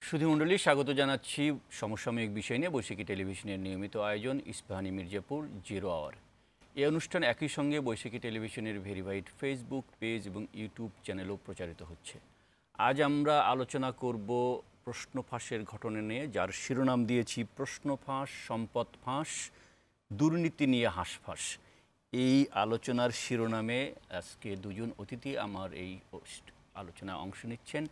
সুধীমণ্ডলী, স্বাগত জানাচ্ছি সমসাময়িক বিষয় নিয়ে বৈশাখী টেলিভিশনের নিয়মিত আয়োজন ইস্পাহানি মির্জাপুর জিরো আওয়ার। এই অনুষ্ঠান একই সঙ্গে বৈশাখী টেলিভিশনের ভেরিফাইড ফেসবুক পেজ এবং ইউটিউব চ্যানেলেও প্রচারিত হচ্ছে। আজ আমরা আলোচনা করব প্রশ্ন ফাঁসের ঘটনা নিয়ে, যার শিরোনাম দিয়েছি প্রশ্ন ফাঁস, সম্পদ ফাঁস, দুর্নীতি নিয়ে হাঁসফাঁস। এই আলোচনার শিরোনামে আজকে দুজন অতিথি আমার এই আলোচনায় অংশ নিচ্ছেন,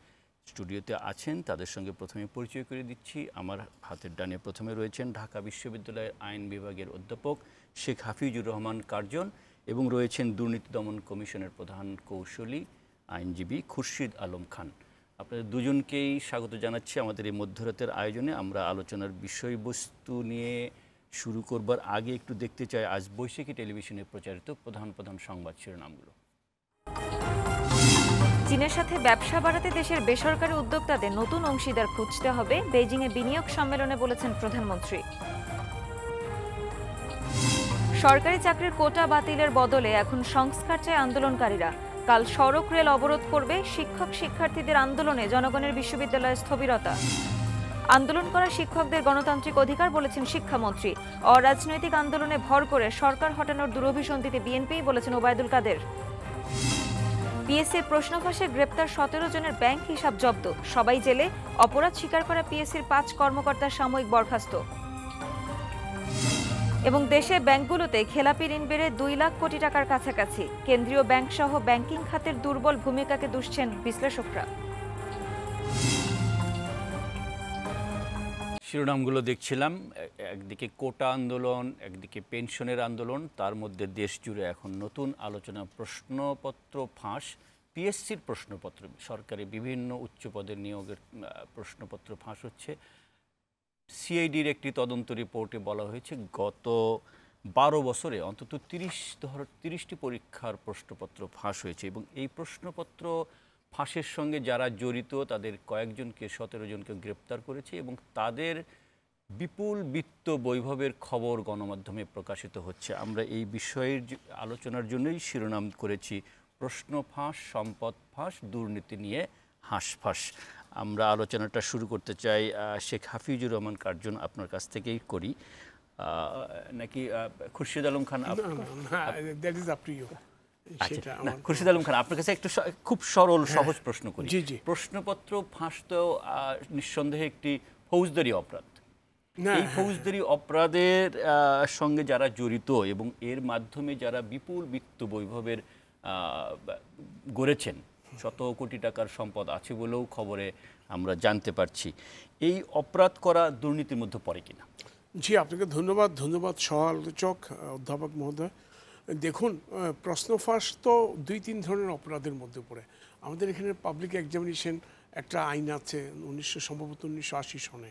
স্টুডিওতে আছেন। তাদের সঙ্গে প্রথমে পরিচয় করে দিচ্ছি। আমার হাতের ডানে প্রথমে রয়েছেন ঢাকা বিশ্ববিদ্যালয়ের আইন বিভাগের অধ্যাপক শেখ হাফিজুর রহমান কার্জন এবং রয়েছেন দুর্নীতি দমন কমিশনের প্রধান কৌশলী আইনজীবী খুরশিদ আলম খান। আপনাদের দুজনকেই স্বাগত জানাচ্ছি আমাদের এই মধ্যরাতের আয়োজনে। আমরা আলোচনার বিষয়বস্তু নিয়ে শুরু করবার আগে একটু দেখতে চাই আজ বৈশাখী টেলিভিশনে প্রচারিত প্রধান প্রধান সংবাদ শিরোনামগুলো। চীনের সাথে ব্যবসা বাড়াতে দেশের বেসরকারি উদ্যোক্তাদের নতুন অংশীদার খুঁজতে হবে, বেইজিংয়ে বিনিয়োগ সম্মেলনে বলেছেন প্রধানমন্ত্রী। সরকারি চাকরির কোটা বাতিলের বদলে এখন সংস্কার চায় আন্দোলনকারীরা। কাল সড়ক রেল অবরোধ করবে, শিক্ষক শিক্ষার্থীদের আন্দোলনে জনগণের বিশ্ববিদ্যালয়ে স্থবিরতা। আন্দোলন করা শিক্ষকদের গণতান্ত্রিক অধিকার বলেছেন শিক্ষামন্ত্রী। অরাজনৈতিক আন্দোলনে ভর করে সরকার হটানোর দুরভিসন্ধিতে বিএনপি বলেছেন ওবায়দুল কাদের। পিএসসির প্রশ্ন ফাঁসে গ্রেপ্তার 17 জনের ব্যাংক হিসাব জব্দ, সবাই জেলে। অপরাধ স্বীকার করা পিএসসির 5 কর্মকর্তার সাময়িক বরখাস্ত। এবং দেশে ব্যাংকগুলোতে খেলাপি ঋণ বেড়ে 2 লাখ কোটি টাকার কাছাকাছি। কেন্দ্রীয় ব্যাংক সহ ব্যাংকিং খাতের দুর্বল ভূমিকাকে দুষছেন বিশ্লেষকরা। শিরোনামগুলো দেখছিলাম, একদিকে কোটা আন্দোলন, একদিকে পেনশনের আন্দোলন, তার মধ্যে দেশ জুড়ে এখন নতুন আলোচনা প্রশ্নপত্র ফাঁস। পিএসসির প্রশ্নপত্র, সরকারি বিভিন্ন উচ্চ পদের নিয়োগের প্রশ্নপত্র ফাঁস হচ্ছে। সিআইডির একটি তদন্ত রিপোর্টে বলা হয়েছে গত 12 বছরে অন্তত 30টি পরীক্ষার প্রশ্নপত্র ফাঁস হয়েছে এবং এই প্রশ্নপত্র ফাঁসের সঙ্গে যারা জড়িত তাদের কয়েকজনকে 17 জনকে গ্রেপ্তার করেছে এবং তাদের বিপুল বিত্ত বৈভবের খবর গণমাধ্যমে প্রকাশিত হচ্ছে। আমরা এই বিষয়ের আলোচনার জন্যই শিরোনাম করেছি প্রশ্ন ফাঁস, সম্পদ ফাঁস, দুর্নীতি নিয়ে হাঁসফাঁস। আমরা আলোচনাটা শুরু করতে চাই শেখ হাফিজুর রহমান কার্জন, আপনার কাছ থেকেই করি, নাকি খুরশিদ আলম খান? খুরশিদ আলম খান, আপনার কাছে একটু খুব সরল সহজ প্রশ্ন করি। প্রশ্নপত্র ফাঁস তো নিঃসন্দেহে একটি ফৌজদারি অপরাধ। এই ফৌজদারি অপরাধের সঙ্গে যারা জড়িত এবং এর মাধ্যমে যারা বিপুল বিত্ত বৈভবের গড়েছেন, 100 কোটি টাকার সম্পদ আছে বলেও খবরে আমরা জানতে পারছি, এই অপরাধ করা দুর্নীতির মধ্যে পড়ে কিনা? জি, আপনাকে ধন্যবাদ সহ আলোচক অধ্যাপক মহোদয়। দেখুন, প্রশ্ন ফাঁস তো 2-3 ধরনের অপরাধের মধ্যে পড়ে। আমাদের এখানে পাবলিক এক্সামিনেশন একটা আইন আছে সম্ভবত 1980 সনে,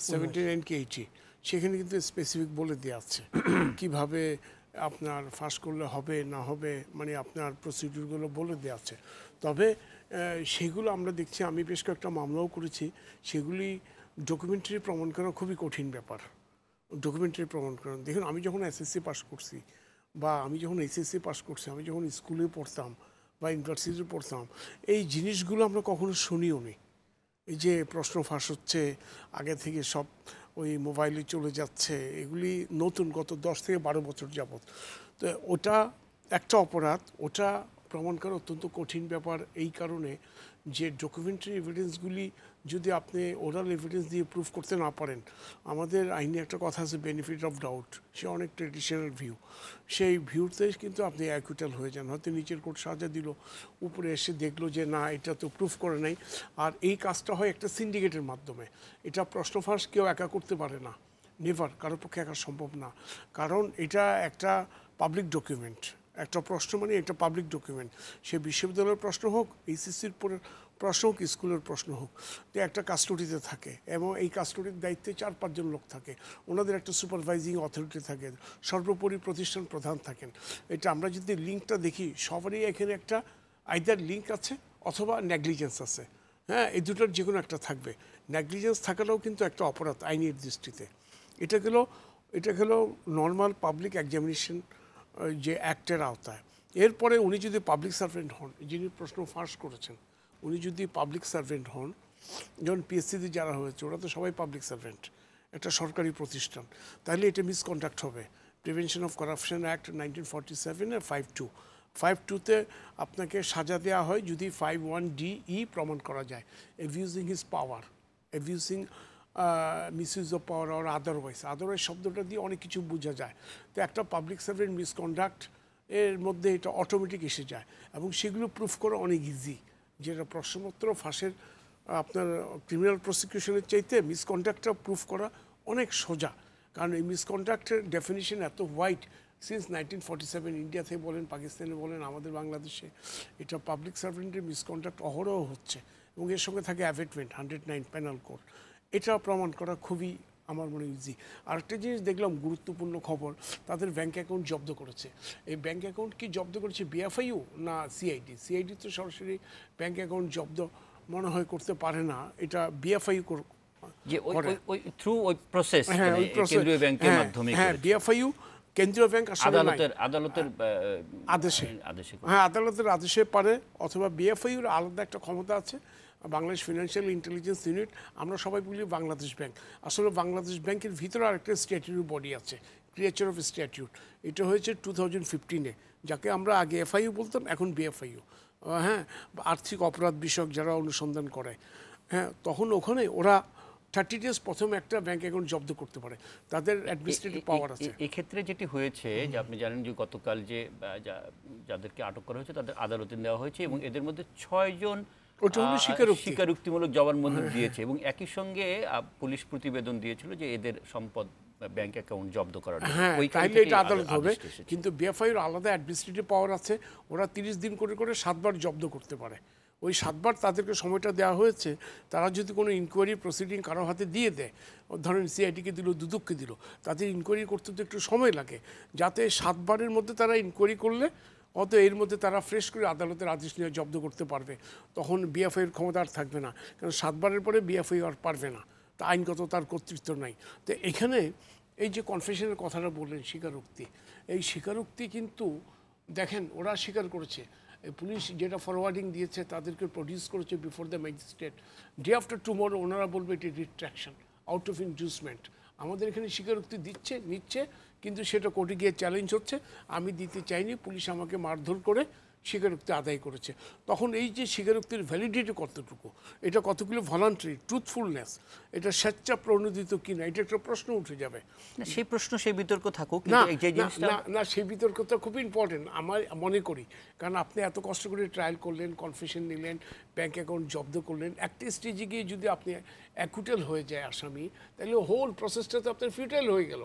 79 কি 80, সেখানে কিন্তু স্পেসিফিক বলে দেওয়া আছে কিভাবে আপনার ফাঁস করলে হবে না হবে, মানে আপনার প্রসিডিউরগুলো বলে দেওয়া আছে। তবে সেগুলো আমরা দেখছি, আমি বেশ কয়েকটা মামলাও করেছি, সেগুলি ডকুমেন্টারি প্রমাণ করা খুবই কঠিন ব্যাপার। ডকুমেন্টারি প্রমাণ করেন, দেখুন আমি যখন এসএসসি পাস করছি বা আমি যখন এইচএসসি পাস করছি, আমি যখন স্কুলে পড়তাম বা ইউনিভার্সিটিতে পড়তাম, এই জিনিসগুলো আমরা কখনো শুনিও নি। এই যে প্রশ্ন ফাঁস হচ্ছে, আগে থেকে সব ওই মোবাইলে চলে যাচ্ছে, এগুলি নতুন গত 10 থেকে 12 বছর যাবৎ। তো ওটা একটা অপরাধ, ওটা প্রমাণ করা অত্যন্ত কঠিন ব্যাপার এই কারণে যে ডকুমেন্টারি এভিডেন্সগুলি যদি আপনি ওরাল এভিডেন্স দিয়ে প্রুভ করতে না পারেন, আমাদের আইনে একটা কথা আছে বেনিফিট অফ ডাউট, সে অনেক ট্রেডিশনাল ভিউ, সেই ভিউতে কিন্তু আপনি অ্যাকুইটাল হয়ে যান। হয়তো নিচের কোর্ট সাজা দিল, উপরে এসে দেখলো যে না, এটা তো প্রুফ করে নাই। আর এই কাজটা হয় একটা সিন্ডিকেটের মাধ্যমে। এটা প্রশ্ন ফাঁস কেউ একা করতে পারে না, নেভার, কারোর পক্ষে একা সম্ভব না, কারণ এটা একটা পাবলিক ডকুমেন্ট। একটা প্রশ্ন মানে একটা পাবলিক ডকুমেন্ট, সে বিশ্ববিদ্যালয়ের প্রশ্ন হোক, এইচএসসির প্রশ্ন হোক, স্কুলের প্রশ্ন হোক, তো একটা কাস্টডিতে থাকে এবং এই কাস্টডির দায়িত্বে 4-5 জন লোক থাকে, ওনাদের একটা সুপারভাইজিং অথরিটি থাকে, সর্বোপরি প্রতিষ্ঠান প্রধান থাকেন। এটা আমরা যদি লিঙ্কটা দেখি, সবারই এখানে একটা আইদার লিঙ্ক আছে অথবা নেগলিজেন্স আছে। হ্যাঁ, এই দুটোর যে কোনো একটা থাকবে। নেগলিজেন্স থাকাটাও কিন্তু একটা অপরাধ আইনের দৃষ্টিতে। এটা গেল নর্মাল পাবলিক এক্সামিনেশন যে অ্যাক্টের আওতায়। এরপরে উনি যদি পাবলিক সার্ভেন্ট হন, যিনি প্রশ্ন ফাঁস করেছেন, উনি যদি পাবলিক সার্ভেন্ট হন, যেমন পিএসসিতে যারা হয়েছে ওরা তো সবাই পাবলিক সার্ভেন্ট, একটা সরকারি প্রতিষ্ঠান, তাহলে এটা মিসকন্ডাক্ট হবে। প্রিভেনশন অফ করাপশন অ্যাক্ট 1947 5(2) 5(2)তে আপনাকে সাজা দেওয়া হয় যদি 5(1)(d)(e) প্রমাণ করা যায়, abusing his power, abusing misuse of power আর আদারওয়াইজ শব্দটা দিয়ে অনেক কিছু বোঝা যায়। তো একটা পাবলিক সার্ভেন্ট মিসকন্ডাক্ট এর মধ্যে এটা অটোমেটিক এসে যায় এবং সেগুলো প্রুফ করা অনেক ইজি, যেটা প্রশ্নপত্র ফাঁসের আপনার ক্রিমিনাল প্রসিকিউশনের চাইতে মিসকন্ডাক্টটা প্রুফ করা অনেক সোজা, কারণ এই মিসকন্ডাক্টের ডেফিনিশন এত হোয়াইট সিন্স 1947 ইন্ডিয়াতে বলেন, পাকিস্তানে বলেন, আমাদের বাংলাদেশে এটা পাবলিক সার্ভেন্টের মিসকন্ডাক্ট অহরহ হচ্ছে এবং এর সঙ্গে থাকে অ্যাভেটমেন্ট 109 পেনাল কোড। এটা প্রমাণ করা খুবই আমার মনে ইজি। আরেকটা জিনিস দেখলাম গুরুত্বপূর্ণ খবর, তাদের ব্যাঙ্ক অ্যাকাউন্ট জব্দ করেছে। এই ব্যাঙ্ক অ্যাকাউন্ট কি জব্দ করেছে বিএফআইইউ না সিআইডি? সিআইডি তো সরাসরি ব্যাঙ্ক অ্যাকাউন্ট জব্দ মনে হয় করতে পারে না, এটা বিএফআইইউ যে ওই থ্রু ওই প্রসেস কেন্দ্রীয় ব্যাংকের মাধ্যমে। হ্যাঁ, বিএফআইইউ কেন্দ্রীয় ব্যাংক আসলে আদালতের আদেশে, হ্যাঁ আদালতের আদেশে পারে, অথবা বিএফআইইউর আলাদা একটা ক্ষমতা আছে, বাংলাদেশ ফিনান্সিয়াল ইন্টেলিজেন্স ইউনিট। আমরা সবাই বলি বাংলাদেশ ব্যাংক, আসলে বাংলাদেশ ব্যাংকের ভিতরে আরেকটা স্ট্যাটিউটরি বডি আছে, ক্রিয়েচার অফ স্ট্যাটিউট। এটা হয়েছে 2015-এ, যাকে আমরা আগে এফআইইউ বলতাম, এখন বিএফআইইউ। হ্যাঁ, আর্থিক অপরাধ বিষয়ক যারা অনুসন্ধান করে, হ্যাঁ, তখন ওখানে ওরা 30 days প্রথম একটা ব্যাংক অ্যাকাউন্ট জব্দ করতে পারে, তাদের অ্যাডমিনিস্ট্রেটিভ পাওয়ার আছে। এক্ষেত্রে যেটি হয়েছে যে আপনি জানেন যে গতকাল যে যাদেরকে আটক করা হয়েছে তাদের আদালতে নেওয়া হয়েছে এবং এদের মধ্যে 6 জন স্বীকারোক্তিমূলক জবানবন্দি দিয়েছে এবং একই সঙ্গে পুলিশ প্রতিবেদন দিয়েছিল যে এদের সম্পদ ব্যাংক অ্যাকাউন্ট জব্দ করার। হ্যাঁ, তাইলে এটা আদালত হবে, কিন্তু বিএফআইইউর আলাদা অ্যাডমিনিস্ট্রেটিভ পাওয়ার আছে, ওরা 30 দিন করে 7 বার জব্দ করতে পারে। ওই 7 বার তাদেরকে সময়টা দেওয়া হয়েছে, তারা যদি কোনো ইনকোয়ারি প্রসিডিং কারো হাতে দিয়ে দেয়, ধরেন সিআইডিকে দিল, দুদককে দিল, তাদের ইনকোয়ারি করতে তো একটু সময় লাগে, যাতে 7 বারের মধ্যে তারা ইনকোয়ারি করলে অত এর মধ্যে তারা ফ্রেশ করে আদালতের আদেশ নিয়ে জব্দ করতে পারবে, তখন বিএফআইয়ের ক্ষমতা আর থাকবে না, কারণ 7 বারের পরে বিএফআই আর পারবে না, তা আইনগত তার কর্তৃত্ব নাই। তো এখানে এই যে কনফেশনের কথাটা বললেন, স্বীকারোক্তি, এই স্বীকারোক্তি কিন্তু দেখেন ওরা স্বীকার করেছে, পুলিশ যেটা ফরওয়ার্ডিং দিয়েছে তাদেরকে প্রডিউস করেছে before the magistrate, day after tomorrow ওনারা বলবে এটি রিট্রাকশন আউট অফ ইনডিউসমেন্ট। আমাদের এখানে স্বীকারোক্তি নিচ্ছে, কিন্তু সেটা কোর্টে গিয়ে চ্যালেঞ্জ হচ্ছে, আমি দিতে চাইনি, পুলিশ আমাকে মারধর করে স্বীকারোক্তি আদায় করেছে। তখন এই যে স্বীকারোক্তির ভ্যালিডিটি কতটুকু, এটা কতগুলো ভলান্টারি, ট্রুথফুলনেস, এটা স্বেচ্ছা প্রণোদিত কিনা, এটা একটা প্রশ্ন উঠে যাবে। সেই প্রশ্ন, সেই বিতর্ক থাকুক, না সেই বিতর্কটা খুব ইম্পর্টেন্ট আমার মনে করি, কারণ আপনি এত কষ্ট করে ট্রায়াল করলেন, কনফেশন নিলেন, ব্যাঙ্ক অ্যাকাউন্ট জব্দ করলেন, একটা স্টেজে গিয়ে যদি আপনি অ্যাকুইটাল হয়ে যায় আসামি, তাহলে হোল প্রসেসটা তো আপনার ফিউটাইল হয়ে গেল,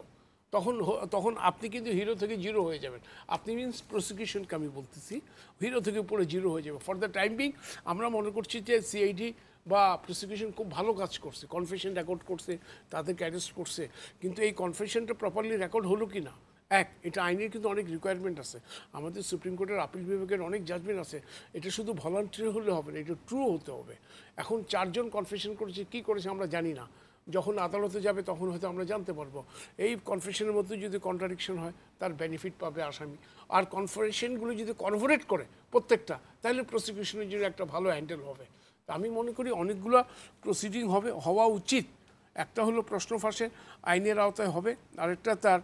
তখন আপনি কিন্তু হিরো থেকে জিরো হয়ে যাবেন। আপনি মিনস প্রসিকিউশনকে আমি বলতেছি, হিরো থেকে পুরো জিরো হয়ে যাবে। ফর দ্য টাইম বিং আমরা মনে করছি যে সিআইডি বা প্রসিকিউশন খুব ভালো কাজ করছে, কনফেশন রেকর্ড করছে, তাদেরকে অ্যারেস্ট করছে, কিন্তু এই কনফেশনটা প্রপারলি রেকর্ড হলো কি না, এটা আইনের কিন্তু অনেক রিকোয়ারমেন্ট আছে, আমাদের সুপ্রিম কোর্টের আপিল বিভাগের অনেক জাজমেন্ট আছে, এটা শুধু ভলান্টারি হলে হবে না, এটা ট্রু হতে হবে। এখন 4 জন কনফেশন করেছে, কী করেছে আমরা জানি না, যখন আদালতে যাবে তখন হয়তো আমরা জানতে পারবো। এই কনফেশনের মধ্যে যদি কন্ট্রাডিকশন হয় তার বেনিফিট পাবে আসামি, আর কনফেশনগুলো যদি কনভার্ট করে প্রত্যেকটা, তাহলে প্রসিকিউশনের জন্য একটা ভালো হ্যান্ডেল হবে। তা আমি মনে করি অনেকগুলো প্রসিডিং হওয়া উচিত, একটা হলো প্রশ্ন ফাঁসে আইনের আওতায় হবে, আরেকটা তার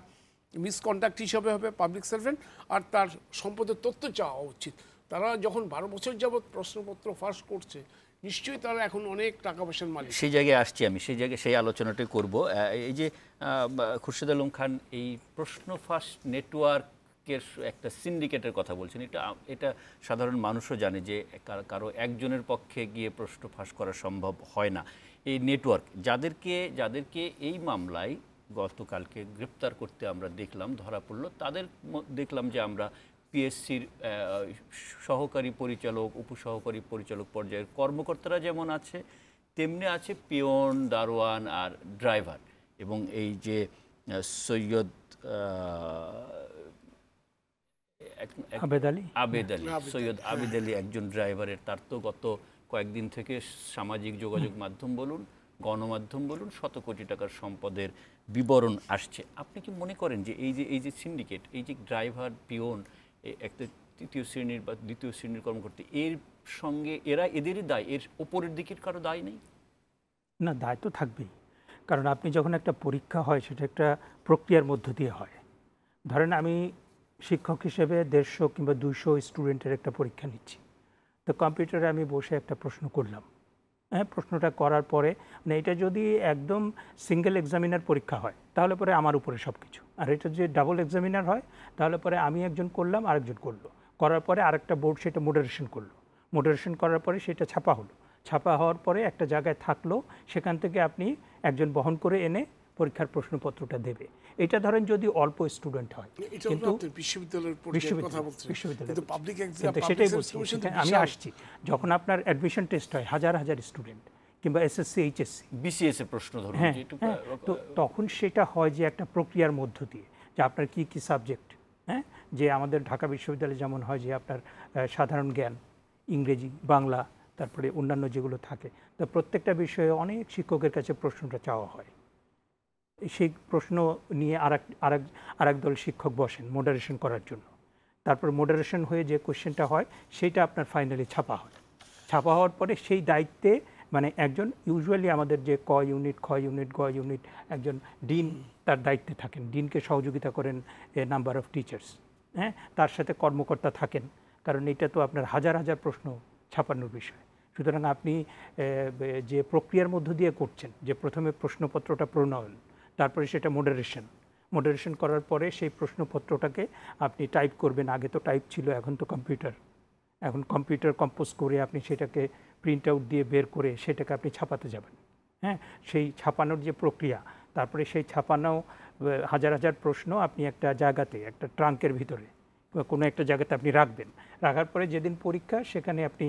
মিসকন্ডাক্ট হিসাবে হবে পাবলিক সার্ভেন্ট, আর তার সম্পদের তথ্য চাওয়া উচিত। তারা যখন 12 বছর যাবৎ প্রশ্নপত্র ফাঁস করছে, নিশ্চয়ই তারা এখন অনেক টাকা পয়সার মালিক। সেই জায়গায় আসছি আমি, সেই আলোচনাটাই করব। এই যে খুরশেদ আলম খান এই প্রশ্ন ফাঁস নেটওয়ার্কের একটা সিন্ডিকেটের কথা বলছেন, এটা সাধারণ মানুষও জানে যে কারো একজনের পক্ষে গিয়ে প্রশ্ন ফাঁস করা সম্ভব হয় না। এই নেটওয়ার্ক যাদেরকে এই মামলায় গতকালকে গ্রেপ্তার করতে আমরা দেখলাম, ধরা পড়লো, তাদের দেখলাম যে আমরা পিএসসির সহকারী পরিচালক, উপসহকারী পরিচালক পর্যায়ের কর্মকর্তারা যেমন আছে, তেমনি আছে পিয়ন, দারোয়ান আর ড্রাইভার। এবং এই যে সৈয়দ আবেদ আলী একজন ড্রাইভারের, তার তো গত কয়েকদিন থেকে সামাজিক যোগাযোগ মাধ্যম বলুন, গণমাধ্যম বলুন, শত কোটি টাকার সম্পদের বিবরণ আসছে। আপনি কি মনে করেন যে এই যে সিন্ডিকেট, এই যে ড্রাইভার, পিয়ন, একটা তৃতীয় শ্রেণীর বা দ্বিতীয় শ্রেণীর কর্মকর্তা, এর সঙ্গে এদেরই দায়, এর ওপরের দিকের কারো দায় নেই? না, দায় তো থাকবেই। কারণ আপনি যখন একটা পরীক্ষা হয় সেটা একটা প্রক্রিয়ার মধ্য দিয়ে হয়। ধরেন আমি শিক্ষক হিসেবে 150 কিংবা 200 স্টুডেন্টের একটা পরীক্ষা নিচ্ছি। তো কম্পিউটারে আমি বসে একটা প্রশ্ন করলাম। হ্যাঁ, প্রশ্নটা করার পরে মানে এটা যদি একদম সিঙ্গেল এক্সামিনার পরীক্ষা হয় তাহলে পরে আমার উপরে সব কিছু, আর এটা যে ডাবল এক্সামিনার হয় তাহলে পরে আমি একজন করলাম, আরেকজন করলো, করার পরে আরেকটা বোর্ড সেটা মডারেশন করলো, মডারেশন করার পরে সেটা ছাপা হলো, ছাপা হওয়ার পরে একটা জায়গায় থাকলো, সেখান থেকে আপনি একজন বহন করে এনে পরীক্ষার প্রশ্নপত্রটা দেবে। এটা ধরেন যদি অল্প স্টুডেন্ট হয়, কিন্তু সেটাই বলছি, আমি আসছি যখন আপনার অ্যাডমিশন টেস্ট হয় হাজার হাজার স্টুডেন্ট কিংবা এসএসসি এইচএসসি বিসিএস এর প্রশ্ন ধরুন, হ্যাঁ, তো তখন সেটা হয় যে একটা প্রক্রিয়ার মধ্য দিয়ে যে আপনার কি কি সাবজেক্ট, হ্যাঁ, যে আমাদের ঢাকা বিশ্ববিদ্যালয়ে যেমন হয় যে আপনার সাধারণ জ্ঞান, ইংরেজি, বাংলা, তারপরে অন্যান্য যেগুলো থাকে, তো প্রত্যেকটা বিষয়ে অনেক শিক্ষকের কাছে প্রশ্নটা চাওয়া হয়। সেই প্রশ্ন নিয়ে আরেক দল শিক্ষক বসেন মডারেশন করার জন্য। তারপর মডারেশন হয়ে যে কোশ্চেনটা হয় সেইটা আপনার ফাইনালি ছাপা হয়। ছাপা হওয়ার পরে সেই দায়িত্বে মানে একজন ইউজুয়ালি আমাদের যে ক ইউনিট, খ ইউনিট, গ ইউনিট একজন ডিন তার দায়িত্বে থাকেন, ডিনকে সহযোগিতা করেন এ নাম্বার অফ টিচার্স, হ্যাঁ, তার সাথে কর্মকর্তা থাকেন, কারণ এটা তো আপনার হাজার হাজার প্রশ্ন ছাপানোর বিষয়। সুতরাং আপনি যে প্রক্রিয়ার মধ্য দিয়ে করছেন, যে প্রথমে প্রশ্নপত্রটা প্রণয়ন, তারপরে সেটা মডারেশন করার পরে সেই প্রশ্নপত্রটাকে আপনি টাইপ করবেন। আগে তো টাইপ ছিল, এখন তো কম্পিউটার, এখন কম্পিউটার কম্পোজ করে আপনি সেটাকে প্রিন্ট আউট দিয়ে বের করে সেটাকে আপনি ছাপাতে যাবেন। হ্যাঁ, সেই ছাপানোর যে প্রক্রিয়া, তারপরে সেই ছাপানো হাজার হাজার প্রশ্ন আপনি একটা জায়গাতে, একটা ট্রাঙ্কের ভিতরে কোনো একটা জায়গাতে আপনি রাখবেন। রাখার পরে যেদিন পরীক্ষা সেখানে আপনি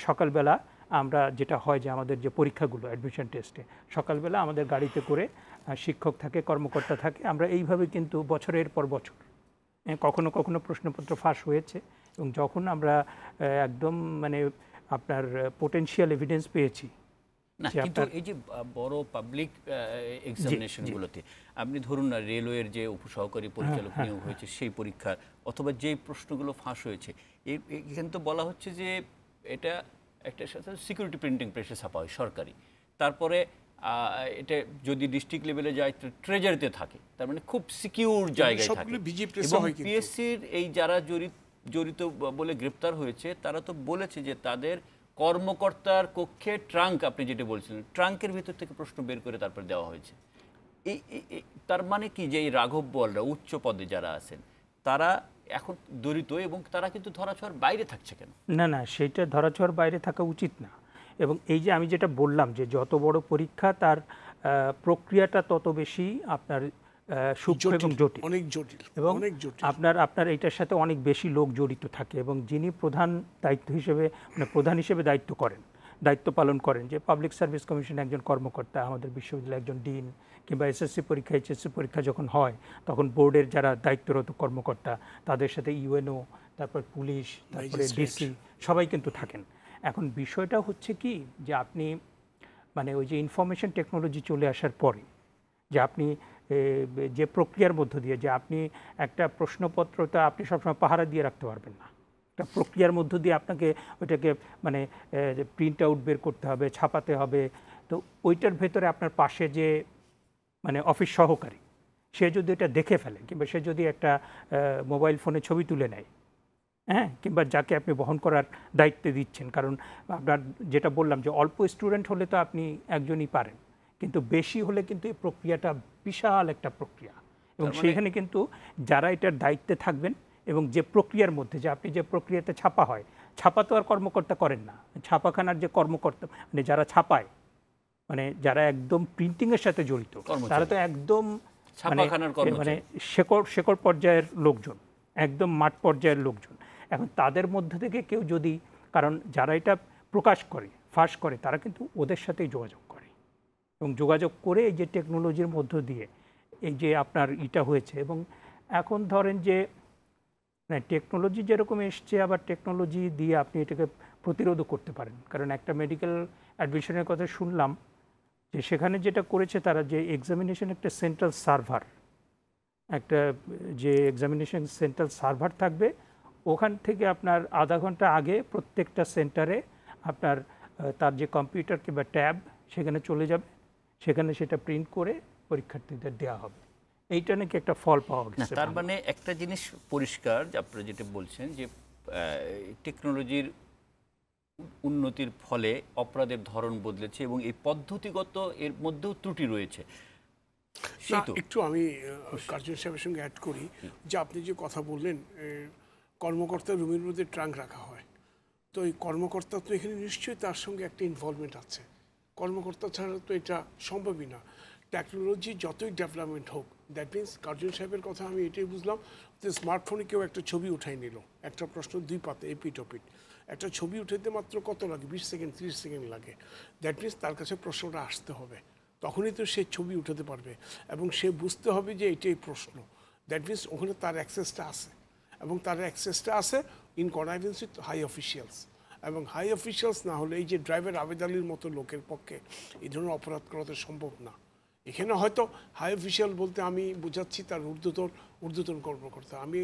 সকালবেলা, আমরা যেটা হয় যে আমাদের যে পরীক্ষাগুলো অ্যাডমিশন টেস্টে সকালবেলা আমাদের গাড়িতে করে শিক্ষক থাকে, কর্মকর্তা থাকে, আমরা এইভাবে কিন্তু বছরের পর বছর কখনো কখনো প্রশ্নপত্র ফাঁস হয়েছে, এবং যখন আমরা একদম মানে আপনার পোটেনশিয়াল এভিডেন্স পেয়েছি। না, কিন্তু এই যে বড় পাবলিক এক্সামিনেশনগুলোতে আপনি ধরুন না রেলওয়ের যে উপসহকারী পরিচালক নিয়োগ হয়েছে সেই পরীক্ষার, অথবা যেই প্রশ্নগুলো ফাঁস হয়েছে, এখানে তো বলা হচ্ছে যে এটা একটা সাথে সিকিউরিটি প্রিন্টিং প্রেসে ছাপা হয় সরকারি, তারপরে এটা যদি ডিস্ট্রিক্ট লেভেলে যায় ট্রেজারিতে থাকে, তার মানে খুব সিকিউর জায়গায় থাকে। এবং পিএসসির এই যারা জড়িত বলে গ্রেপ্তার হয়েছে তারা তো বলেছে যে তাদের কর্মকর্তার কক্ষে ট্রাঙ্ক, আপনি যেটা বলছিলেন, ট্রাঙ্কের ভিতর থেকে প্রশ্ন বের করে তারপর দেওয়া হয়েছে। তার মানে কি যে এই রাঘব বোয়ালরা উচ্চ পদে যারা আছেন তারা এখন জড়িত, এবং তারা কিন্তু ধরাছোঁয়ার বাইরে থাকছে কেন? না না, সেইটা ধরাছোঁয়ার বাইরে থাকা উচিত না। এবং এই যে আমি যেটা বললাম যে যত বড় পরীক্ষা তার প্রক্রিয়াটা তত বেশি আপনার সূক্ষ্ম এবং জটিল, অনেক জটিল, এবং আপনার এইটার সাথে অনেক বেশি লোক জড়িত থাকে। এবং যিনি প্রধান দায়িত্ব হিসেবে মানে প্রধান হিসেবে দায়িত্ব পালন করেন, যে পাবলিক সার্ভিস কমিশন একজন কর্মকর্তা, আমাদের বিশ্ববিদ্যালয়ে একজন ডিন, কিংবা এসএসসি পরীক্ষা, এইচএসসি পরীক্ষা যখন হয় তখন বোর্ডের যারা দায়িত্বরত কর্মকর্তা, তাদের সাথে ইউএনও, তারপর পুলিশ, তারপরে ডিসি, সবাই কিন্তু থাকেন। এখন বিষয়টা হচ্ছে কি যে আপনি মানে ওই যে ইনফরমেশন টেকনোলজি চলে আসার পরে যে আপনি যে প্রক্রিয়ার মধ্য দিয়ে যে আপনি একটা প্রশ্নপত্রটা আপনি সবসময় পাহারা দিয়ে রাখতে পারবেন না, একটা প্রক্রিয়ার মধ্য দিয়ে আপনাকে ওইটাকে মানে প্রিন্ট আউট বের করতে হবে, ছাপাতে হবে। তো ওইটার ভেতরে আপনার পাশে যে মানে অফিস সহকারী, সে যদি এটা দেখে ফেলে, কিংবা সে যদি একটা মোবাইল ফোনে ছবি তুলে নেয়, হ্যাঁ, কিংবা যাকে আপনি বহন করার দায়িত্বে দিচ্ছেন, কারণ আপনার যেটা বললাম যে অল্প স্টুডেন্ট হলে তো আপনি একজনই পারেন, কিন্তু বেশি হলে কিন্তু এই প্রক্রিয়াটা বিশাল একটা প্রক্রিয়া। এবং সেইখানে কিন্তু যারা এটার দায়িত্বে থাকবেন এবং যে প্রক্রিয়ার মধ্যে যে আপনি যে প্রক্রিয়াতে ছাপা হয়, ছাপা তো আর কর্মকর্তা করেন না, ছাপাখানার যে কর্মকর্তা মানে যারা ছাপায়, মানে যারা একদম প্রিন্টিংয়ের সাথে জড়িত, তারা তো একদম মানে শেকড় পর্যায়ের লোকজন, একদম মাঠ পর্যায়ের লোকজন। এখন তাদের মধ্যে থেকে কেউ যদি, কারণ যারা এটা প্রকাশ করে, ফাঁস করে, তারা কিন্তু ওদের সাথেই যোগাযোগ করে, এবং যোগাযোগ করে এই যে টেকনোলজির মধ্য দিয়ে এই যে আপনার এটা হয়েছে। এবং এখন ধরেন যে টেকনোলজি যেরকম এসছে, আবার টেকনোলজি দিয়ে আপনি এটাকে প্রতিরোধও করতে পারেন। কারণ একটা মেডিকেল অ্যাডমিশনের কথা শুনলাম যে সেখানে যেটা করেছে তারা, যে এক্সামিনেশন একটা সেন্ট্রাল সার্ভার, একটা যে এক্সামিনেশন সেন্ট্রাল সার্ভার থাকবে, ওখান থেকে আপনার আধা ঘন্টা আগে প্রত্যেকটা সেন্টারে আপনার তার যে কম্পিউটার কিংবা ট্যাব সেখানে চলে যাবে, সেখানে সেটা প্রিন্ট করে পরীক্ষার্থীদের দেওয়া হবে। এইটা নাকি একটা ফল পাওয়া না, গেছে। তার মানে একটা জিনিস পরিষ্কার যে আপনারা যেটা বলছেন যে টেকনোলজির উন্নতির ফলে অপরাধের ধরন বদলেছে এবং এই পদ্ধতিগত এর মধ্যেও ত্রুটি রয়েছে। না, একটু আমি কার্জন সাহেবের সঙ্গে অ্যাড করি যে আপনি যে কথা বললেন কর্মকর্তা রুমের মধ্যে ট্রাঙ্ক রাখা হয়, তো এই কর্মকর্তা তো এখানে নিশ্চয়ই তার সঙ্গে একটা ইনভলভমেন্ট আছে। কর্মকর্তা ছাড়া তো এটা সম্ভবই না। টেকনোলজি যতই ডেভেলপমেন্ট হোক, দ্যাট মিনস কার্জন সাহেবের কথা আমি এটাই বুঝলাম যে স্মার্টফোনে কেউ একটা ছবি উঠাই নিল, একটা প্রশ্ন 2 পাতে এপিট ওপিট, একটা ছবি উঠাইতে মাত্র কত লাগে? 20 সেকেন্ড 30 সেকেন্ড লাগে। দ্যাট মিনস তার কাছে প্রশ্নটা আসতে হবে, তখনই তো সে ছবি উঠাতে পারবে এবং সে বুঝতে হবে যে এটাই প্রশ্ন। দ্যাট মিনস ওখানে তার অ্যাক্সেসটা আছে, এবং তার অ্যাক্সেসটা আছে ইন কনভাইভেন্স উইথ হাই অফিসিয়ালস। এবং হাই অফিসিয়ালস না হলে এই যে ড্রাইভার আবেদ আলীর মতো লোকের পক্ষে এই ধরনের অপরাধ করা তো সম্ভব না। এখানে হয়তো হাই অফিসিয়াল বলতে আমি বোঝাচ্ছি তার ঊর্ধ্বতন কর্মকর্তা। আমি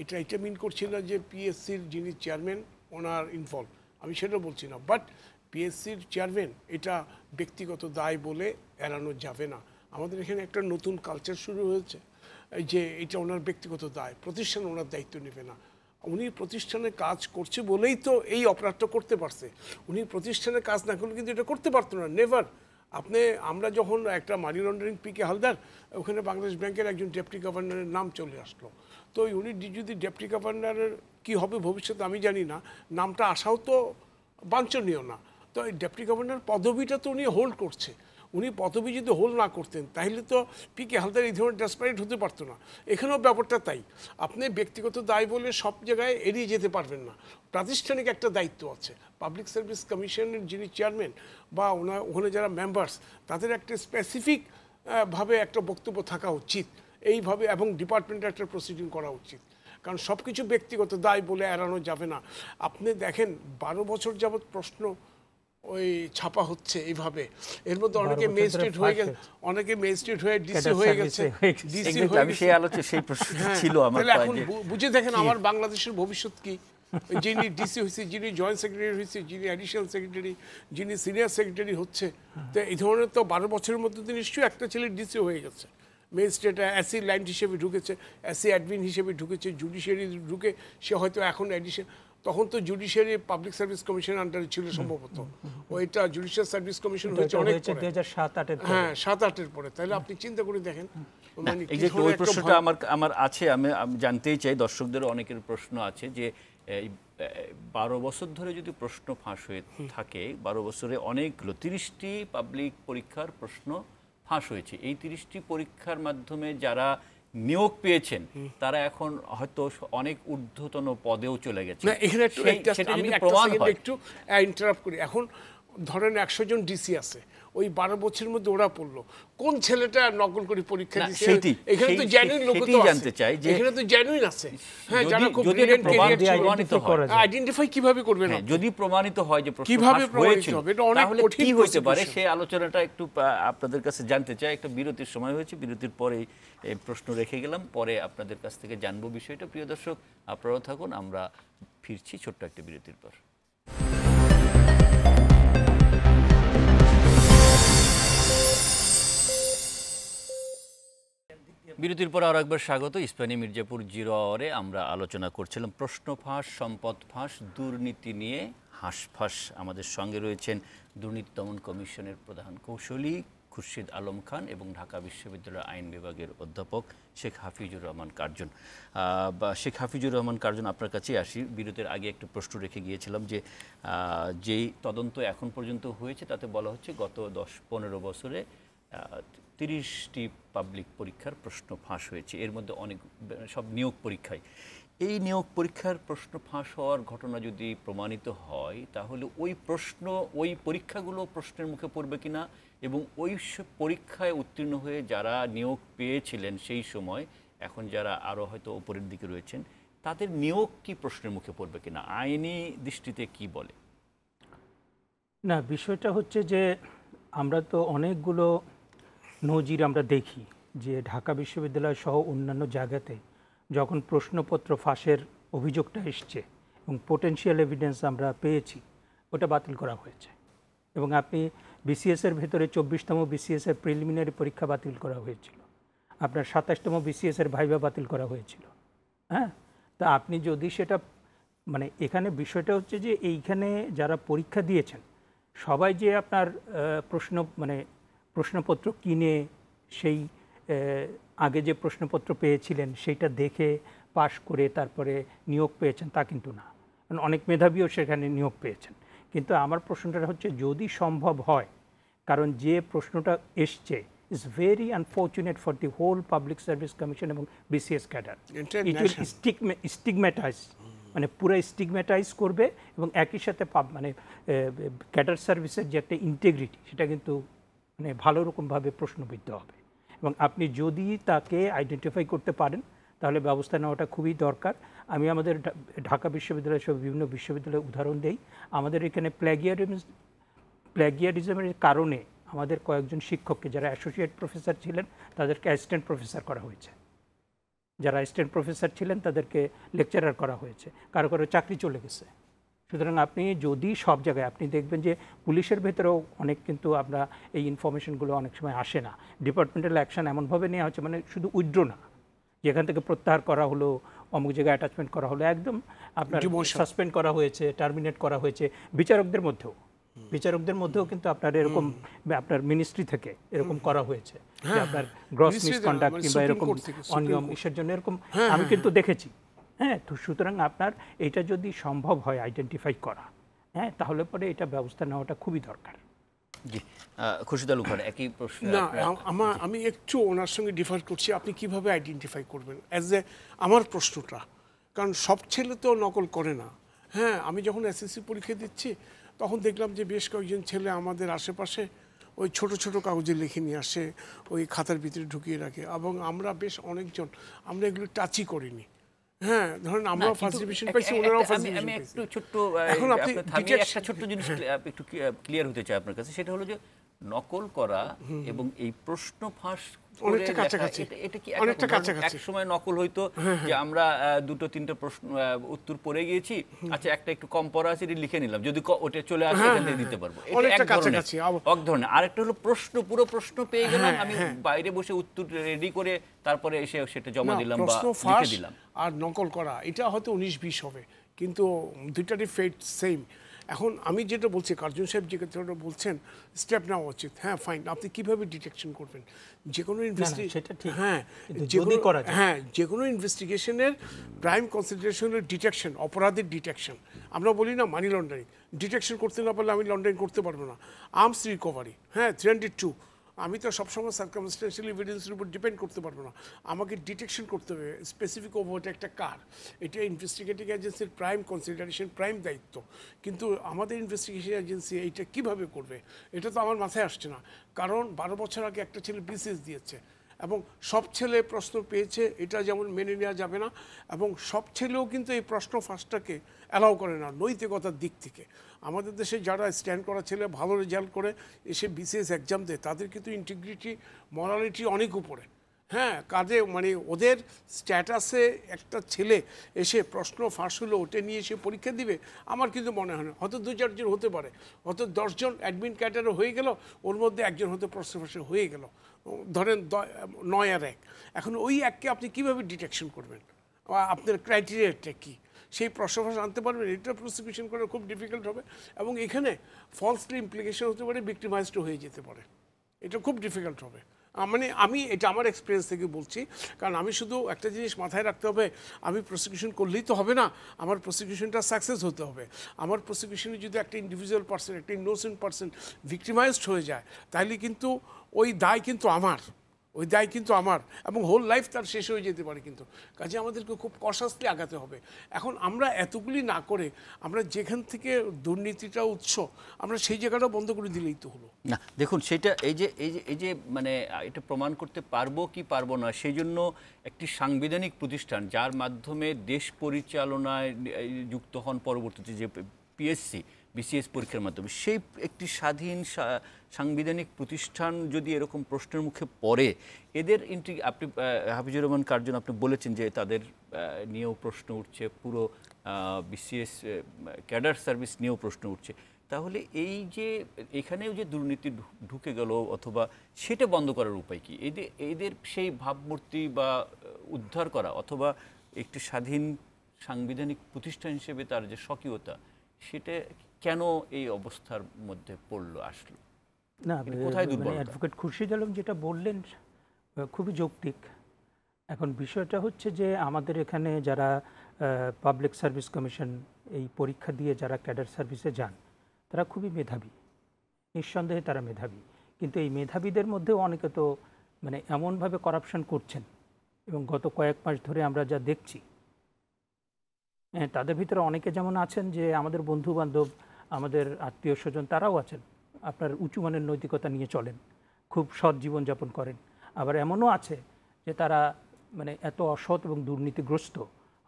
এটা মিন করছি না যে পিএসসির যিনি চেয়ারম্যান ওনার ইনভলভ, আমি সেটা বলছি না। বাট পিএসসির চেয়ারম্যান এটা ব্যক্তিগত দায় বলে এড়ানো যাবে না। আমাদের এখানে একটা নতুন কালচার শুরু হয়েছে যে এটা ওনার ব্যক্তিগত দায়, প্রতিষ্ঠান ওনার দায়িত্ব নেবে না। উনি প্রতিষ্ঠানে কাজ করছে বলেই তো এই অপরাধটা করতে পারছে। উনি প্রতিষ্ঠানে কাজ না করলে কিন্তু এটা করতে পারতো না, নেভার। আমরা যখন একটা মানি লন্ডারিং পিকে হালদার, ওখানে বাংলাদেশ ব্যাংকের একজন ডেপুটি গভর্নরের নাম চলে আসলো। তো উনি যদি ডেপুটি গভর্নরের কী হবে ভবিষ্যতে আমি জানি না, নামটা আসাও তো বাঞ্ছনীয় না। তো এই ডেপুটি গভর্নর পদবিটা তো উনি হোল্ড করছে। উনি পদবি যদি হোল্ড না করতেন তাহলে তো পিকে হালদার এই ধরনের ডেসপারেট হতে পারতো না। এখানেও ব্যাপারটা তাই। আপনি ব্যক্তিগত দায় বলে সব জায়গায় এড়িয়ে যেতে পারবেন না। প্রাতিষ্ঠানিক একটা দায়িত্ব আছে। পাবলিক সার্ভিস কমিশনের যিনি চেয়ারম্যান বা ওখানে যারা মেম্বার্স, তাদের একটা স্পেসিফিক ভাবে একটা বক্তব্য থাকা উচিত এইভাবে, এবং ডিপার্টমেন্টে একটা প্রসিডিং করা উচিত। কারণ সব কিছু ব্যক্তিগত দায় বলে এড়ানো যাবে না। আপনি দেখেন 12 বছর যাবৎ প্রশ্ন ওই ছাপা হচ্ছে এইভাবে, এর মধ্যে অনেকে ম্যাজিস্ট্রেট হয়ে গেছে, অনেকে ম্যাজিস্ট্রেট হয়ে ডিসি হয়ে গেছে, ডিসি হয়ে গেছে। সেই আলোচনা সেই প্রশ্ন ছিল আমার। তাহলে এখন বুঝে দেখেন আমার বাংলাদেশের ভবিষ্যৎ কি। যিনি ডিসি হয়েছে, যিনি জয়েন্ট সেক্রেটারি হয়েছে, যিনি অ্যাডিশনাল সেক্রেটারি, যিনি সিনিয়র সেক্রেটারি হচ্ছে, তো এই ধরনের তো 12 বছরের মধ্যে তো নিশ্চয়ই একটা ছেলে ডিসি হয়ে গেছে। ম্যাজিস্ট্রেট অ্যাসি লাইন হিসেবে ঢুকেছে, অ্যাসি অ্যাডমিন হিসেবে ঢুকেছে, জুডিশিয়ারি ঢুকে সে হয়তো এখন অ্যাডিশন, তখন তো জুডিশিয়ারি পাবলিক সার্ভিস কমিশনের আন্ডারে ছিল সম্ভবত। ওইটা জুডিশিয়াল সার্ভিস কমিশন হয়েছে অনেক পরে, 2007-08 হ্যাঁ 7-8 পরে। তাহলে আপনি চিন্তা করে দেখেন। মানে এই যে ওই প্রশ্নটা আমার আছে, আমি জানতেই চাই, দর্শকদেরও অনেকের প্রশ্ন আছে যে 12 বছর ধরে যদি প্রশ্ন ফাঁস হয়ে থাকে, 12 বছরে অনেকগুলো 30টি পাবলিক পরীক্ষার প্রশ্ন ফাঁস হয়েছে। এই 30টি পরীক্ষার মাধ্যমে যারা নিয়োগ পেয়েছেন তারা এখন হয়তো অনেক ঊর্ধ্বতন পদেও চলে গেছে। না, এখানে একটু ইন্টারাপ্ট করি। এখন ধরেন 100 জন ডিসি আছে, ওই 12 বছরের মধ্যে ওরা পড়লো, কোন ছেলেটা নকল করে পরীক্ষা দিয়েছে? এখানে তো জেনুইন লোক তো জানতে চাই যে এখানে তো জেনুইন আছে। হ্যাঁ, যারা খুব ব্রিলিয়ান্ট ক্যারিয়ার আইডেন্টিফাই কিভাবে করবেন? যদি প্রমাণিত হয় যে কিভাবে প্রমাণিত হবে, এটা অনেক কঠিন কি হতে পারে, সেই আলোচনাটা একটু আপনাদের কাছে জানতে চাই। একটা বিরতির সময় হয়েছে, বিরতির পরে এই প্রশ্ন রেখে গেলাম, পরে আপনাদের কাছ থেকে জানবো বিষয়টা। প্রিয় দর্শক, আপনারাও থাকুন, আমরা ফিরছি ছোট্ট একটা বিরতির পর। বিরতির পর আর একবার স্বাগত। ইস্পাহানী মির্জাপুর 0 আওয়ারে আমরা আলোচনা করছিলাম প্রশ্ন ফাঁস, সম্পদ ফাঁস, দুর্নীতি নিয়ে হাঁসফাঁস। আমাদের সঙ্গে রয়েছেন দুর্নীতি দমন কমিশনের প্রধান কৌশলী খুরশিদ আলম খান এবং ঢাকা বিশ্ববিদ্যালয়ের আইন বিভাগের অধ্যাপক শেখ হাফিজুর রহমান কার্জন। শেখ হাফিজুর রহমান কার্জন, আপনার কাছেই আসি। বিরতির আগে একটু প্রশ্ন রেখে গিয়েছিলাম যে যেই তদন্ত এখন পর্যন্ত হয়েছে তাতে বলা হচ্ছে গত 10-15 বছরে 30টি পাবলিক পরীক্ষার প্রশ্ন ফাঁস হয়েছে। এর মধ্যে অনেক সব নিয়োগ পরীক্ষায়। এই নিয়োগ পরীক্ষার প্রশ্ন ফাঁস হওয়ার ঘটনা যদি প্রমাণিত হয় তাহলে ওই পরীক্ষাগুলো প্রশ্নের মুখে পড়বে কিনা, এবং ওই পরীক্ষায় উত্তীর্ণ হয়ে যারা নিয়োগ পেয়েছিলেন সেই সময়, এখন যারা আরও হয়তো ওপরের দিকে রয়েছেন, তাদের নিয়োগ কি প্রশ্নের মুখে পড়বে কিনা, আইনি দৃষ্টিতে কি বলে? না, বিষয়টা হচ্ছে যে আমরা তো অনেকগুলো নজির আমরা দেখি যে ঢাকা বিশ্ববিদ্যালয় সহ অন্যান্য জায়গাতে যখন প্রশ্নপত্র ফাঁসের অভিযোগটা এসছে এবং পোটেনশিয়াল এভিডেন্স আমরা পেয়েছি, ওটা বাতিল করা হয়েছে। এবং আপনি বিসিএস এর ভেতরে 24তম বিসিএস এর প্রিলিমিনারি পরীক্ষা বাতিল করা হয়েছিল, আপনার 27তম বিসিএস এর ভাইভা বাতিল করা হয়েছিল। হ্যাঁ, তা আপনি যদি সেটা মানে এখানে বিষয়টা হচ্ছে যে এইখানে যারা পরীক্ষা দিয়েছেন সবাই যে আপনার প্রশ্নপত্র কিনে সেই আগে যে প্রশ্নপত্র পেয়েছিলেন সেইটা দেখে পাশ করে তারপরে নিয়োগ পেয়েছেন তা কিন্তু না, কারণ অনেক মেধাবীও সেখানে নিয়োগ পেয়েছেন। কিন্তু আমার প্রশ্নটা হচ্ছে যদি সম্ভব হয়, কারণ যে প্রশ্নটা এসছে is very unfortunate for the whole Public Service Commission এবং BCS cadre. It will stigmatize, মানে পুরো স্টিগম্যাটাইজ করবে এবং একই সাথে মানে ক্যাডার সার্ভিসের যে একটা ইন্টিগ্রিটি সেটা কিন্তু মানে ভালো রকমভাবে প্রশ্নবিদ্ধ হবে। এবং আপনি যদি তাকে আইডেন্টিফাই করতে পারেন তাহলে ব্যবস্থা নেওয়াটা খুবই দরকার। আমি আমাদের ঢাকা বিশ্ববিদ্যালয় সহ বিভিন্ন বিশ্ববিদ্যালয়ের উদাহরণ দেই। আমাদের এখানে প্ল্যাগিয়ারিজমের কারণে আমাদের কয়েকজন শিক্ষককে যারা অ্যাসোসিয়েট প্রফেসর ছিলেন তাদেরকে অ্যাসিস্ট্যান্ট প্রফেসর করা হয়েছে, যারা অ্যাসিস্ট্যান্ট প্রফেসর ছিলেন তাদেরকে লেকচারার করা হয়েছে, কারো কারো চাকরি চলে গেছে। সুতরাং আপনি যদি সব জায়গায় আপনি দেখবেন যে পুলিশের ভেতরেও অনেক কিন্তু আমরা এই ইনফরমেশনগুলো অনেক সময় আসে না, ডিপার্টমেন্টাল অ্যাকশন এমনভাবে নেওয়া হচ্ছে মানে শুধু উইথড্র না, যেখান থেকে প্রত্যাহার করা হলো, অমুক জায়গায় অ্যাটাচমেন্ট করা হলো, একদম আপনার সাসপেন্ড করা হয়েছে, টার্মিনেট করা হয়েছে। বিচারকদের মধ্যেও কিন্তু আপনার এরকম আপনার মিনিস্ট্রি থেকে এরকম করা হয়েছে যে আপনার গ্রস মিসকন্ডাক্ট কিংবা এরকম অনিয়ম ইসের জন্য এরকম আমি কিন্তু দেখেছি। হ্যাঁ, তো সুতরাং আপনার এটা যদি সম্ভব হয় আইডেন্টিফাই করা, হ্যাঁ, তাহলে পরে এটা ব্যবস্থা নেওয়াটা খুবই দরকার। জি, খুরশিদ আলম খান একই প্রশ্ন। না, আমি একটু ওনার সঙ্গে ডিফার করছি। আপনি কিভাবে আইডেন্টিফাই করবেন অ্যাজ এ আমার প্রশ্নটা, কারণ সব ছেলে তো নকল করে না। হ্যাঁ, আমি যখন এসএসসি পরীক্ষা দিচ্ছি তখন দেখলাম যে বেশ কয়েকজন ছেলে আমাদের আশেপাশে ওই ছোট ছোট কাগজে লিখে নিয়ে আসে, ওই খাতার ভিতরে ঢুকিয়ে রাখে, এবং আমরা বেশ অনেকজন আমরা এগুলো টাচই করিনি। হ্যাঁ, ধরেন আমরাও ফার্স্ট ডিভিশন পাইছি, ওনারাও ফার্স্ট ডিভিশন পাইছি। একটু ছোট্ট একটা ছোট্ট জিনিস একটু ক্লিয়ার হতে চাই আপনার কাছে, সেটা হলো যে নকল করা এবং এই প্রশ্ন ফাঁস অনেকটা কাছাকাছি, অনেকটা কাছাকাছি। এক সময় নকল হইতো যে আমরা দুটো তিনটা প্রশ্ন উত্তর পড়ে গিয়েছি, আচ্ছা একটা একটু কম পড়া আছে লিখে নিলাম, যদি ওটা চলে আসে এখান থেকে দিতে পারবো, অনেকটা কাছাকাছি এক ধরনের। আরেকটা হলো পুরো প্রশ্ন পেয়ে গেলাম, আমি বাইরে বসে উত্তর রেডি করে তারপরে এসে সেটা জমা দিলাম বা লিখে দিলাম। আর নকল করা এটা হয়তো 19-20 হবে, কিন্তু দুইটারই ফেট সেম। এখন আমি যেটা বলছি, কার্জন সাহেব যে কথাটা বলছেন স্টেপ নেওয়া উচিত। হ্যাঁ, ফাইন, আপনি কিভাবে ডিটেকশন করবেন যে কোনো যে কোনো ইনভেস্টিগেশনের প্রাইম কনসিডারেশনের ডিটেকশন, অপরাধের ডিটেকশন। আমরা বলি না মানি লন্ডারিং, ডিটেকশন করতে না পারলে আমি লন্ডারিং করতে পারবো না। আর্মস রিকভারি, হ্যাঁ 302, আমি তো সবসময় সার্কামস্টেন্সিয়াল এভিডেন্সের উপর ডিপেন্ড করতে পারবো না, আমাকে ডিটেকশন করতে হবে স্পেসিফিক ওভারটা একটা কার। এটা ইনভেস্টিগেটিং এজেন্সির প্রাইম কনসিডারেশন, প্রাইম দায়িত্ব। কিন্তু আমাদের ইনভেস্টিগেশন এজেন্সি এইটা কিভাবে করবে এটা তো আমার মাথায় আসছে না। কারণ 12 বছর আগে একটা ছেলে বিসিএস দিয়েছে এবং সব ছেলে প্রশ্ন পেয়েছে, এটা যেমন মেনে নেওয়া যাবে না। এবং সব ছেলেও কিন্তু এই প্রশ্ন ফাঁসটাকে অ্যালাউ করে না নৈতিকতার দিক থেকে। আমাদের দেশে যারা স্ট্যান্ড করা ছেলে ভালো রেজাল্ট করে এসে বিসিএস এক্সাম দেয়, তাদের কিন্তু ইন্টিগ্রিটি, মরালিটি অনেক উপরে। হ্যাঁ, কাজে মানে ওদের স্ট্যাটাসে একটা ছেলে এসে প্রশ্ন ফাঁস হলো ওটা নিয়ে এসে পরীক্ষা দিবে আমার কিন্তু মনে হয় না। হয়তো 2-4 জন হতে পারে, হয়তো 10 জন অ্যাডমিন ক্যাডারে হয়ে গেল, ওর মধ্যে একজন হয়তো প্রশ্ন ফাঁসে হয়ে গেল, ধরেন 9 আর 1। এখন ওই এককে আপনি কীভাবে ডিটেকশন করবেন, আপনার ক্রাইটেরিয়াটা কী, সেই প্রশ্ন ফাঁস আনতে পারবেন? এটা প্রসিকিউশন করা খুব ডিফিকাল্ট হবে এবং এখানে ফলসলি ইমপ্লিকেশন হতে পারে, ভিক্টিমাইজড হয়ে যেতে পারে। এটা খুব ডিফিকাল্ট হবে। মানে আমি এটা আমার এক্সপিরিয়েন্স থেকে বলছি, কারণ আমি শুধু একটা জিনিস মাথায় রাখতে হবে, আমি প্রসিকিউশন করলেই তো হবে না, আমার প্রসিকিউশনটা সাকসেস হতে হবে। আমার প্রসিকিউশনে যদি একটা ইন্ডিভিজুয়াল পার্সন, একটা ইনোসেন্ট পার্সন ভিক্টিমাইজড হয়ে যায়, তাহলে কিন্তু ওই দায় কিন্তু আমার, এবং হোল লাইফ তার শেষ হয়ে যেতে পারে। কিন্তু কাজে আমাদেরকে খুব কশাসলি আগাতে হবে। এখন আমরা এতগুলি না করে আমরা যেখান থেকে দুর্নীতিটা উৎস, আমরা সেই জায়গাটা বন্ধ করে দিলেই তো হলো না। দেখুন সেটা এই যে মানে এটা প্রমাণ করতে পারবো কি পারবো না, সেই জন্য একটি সাংবিধানিক প্রতিষ্ঠান যার মাধ্যমে দেশ পরিচালনায় যুক্ত হন পরবর্তীতে যে পিএসসি বিসিএস পরীক্ষার মাধ্যমে, সেই একটি স্বাধীন সাংবিধানিক প্রতিষ্ঠান যদি এরকম প্রশ্নের মুখে পড়ে, এদের আপনি হাফিজুর রহমান কার্জন আপনি বলেছেন যে তাদের নিয়েও প্রশ্ন উঠছে, পুরো বিসিএস ক্যাডার সার্ভিস নিয়েও প্রশ্ন উঠছে, তাহলে এই যে এখানেও যে দুর্নীতি ঢুকে গেল অথবা সেটা বন্ধ করার উপায় কি? এদের সেই ভাবমূর্তি বা উদ্ধার করা অথবা একটি স্বাধীন সাংবিধানিক প্রতিষ্ঠান হিসেবে তার যে স্বকীয়তা, সেটা কেন এই অবস্থার মধ্যে আসলো? না, কোথায় দুর্বলতা? অ্যাডভোকেট খুরশিদ আলম যেটা বললেন খুবই যৌক্তিক। এখন বিষয়টা হচ্ছে যে আমাদের এখানে যারা পাবলিক সার্ভিস কমিশন এই পরীক্ষা দিয়ে যারা ক্যাডার সার্ভিসে যান তারা খুবই মেধাবী, নিঃসন্দেহে তারা মেধাবী, কিন্তু এই মেধাবীদের মধ্যেও অনেকে তো মানে এমনভাবে করাপশন করছেন এবং গত কয়েক মাস ধরে আমরা যা দেখছি, তাদের ভিতরে অনেকে যেমন আছেন যে আমাদের বন্ধু বান্ধব, আমাদের আত্মীয় স্বজন, তারাও আছেন আপনার উঁচু মানের নৈতিকতা নিয়ে চলেন, খুব সৎ জীবনযাপন করেন। আবার এমনও আছে যে তারা মানে এত অসৎ এবং দুর্নীতিগ্রস্ত,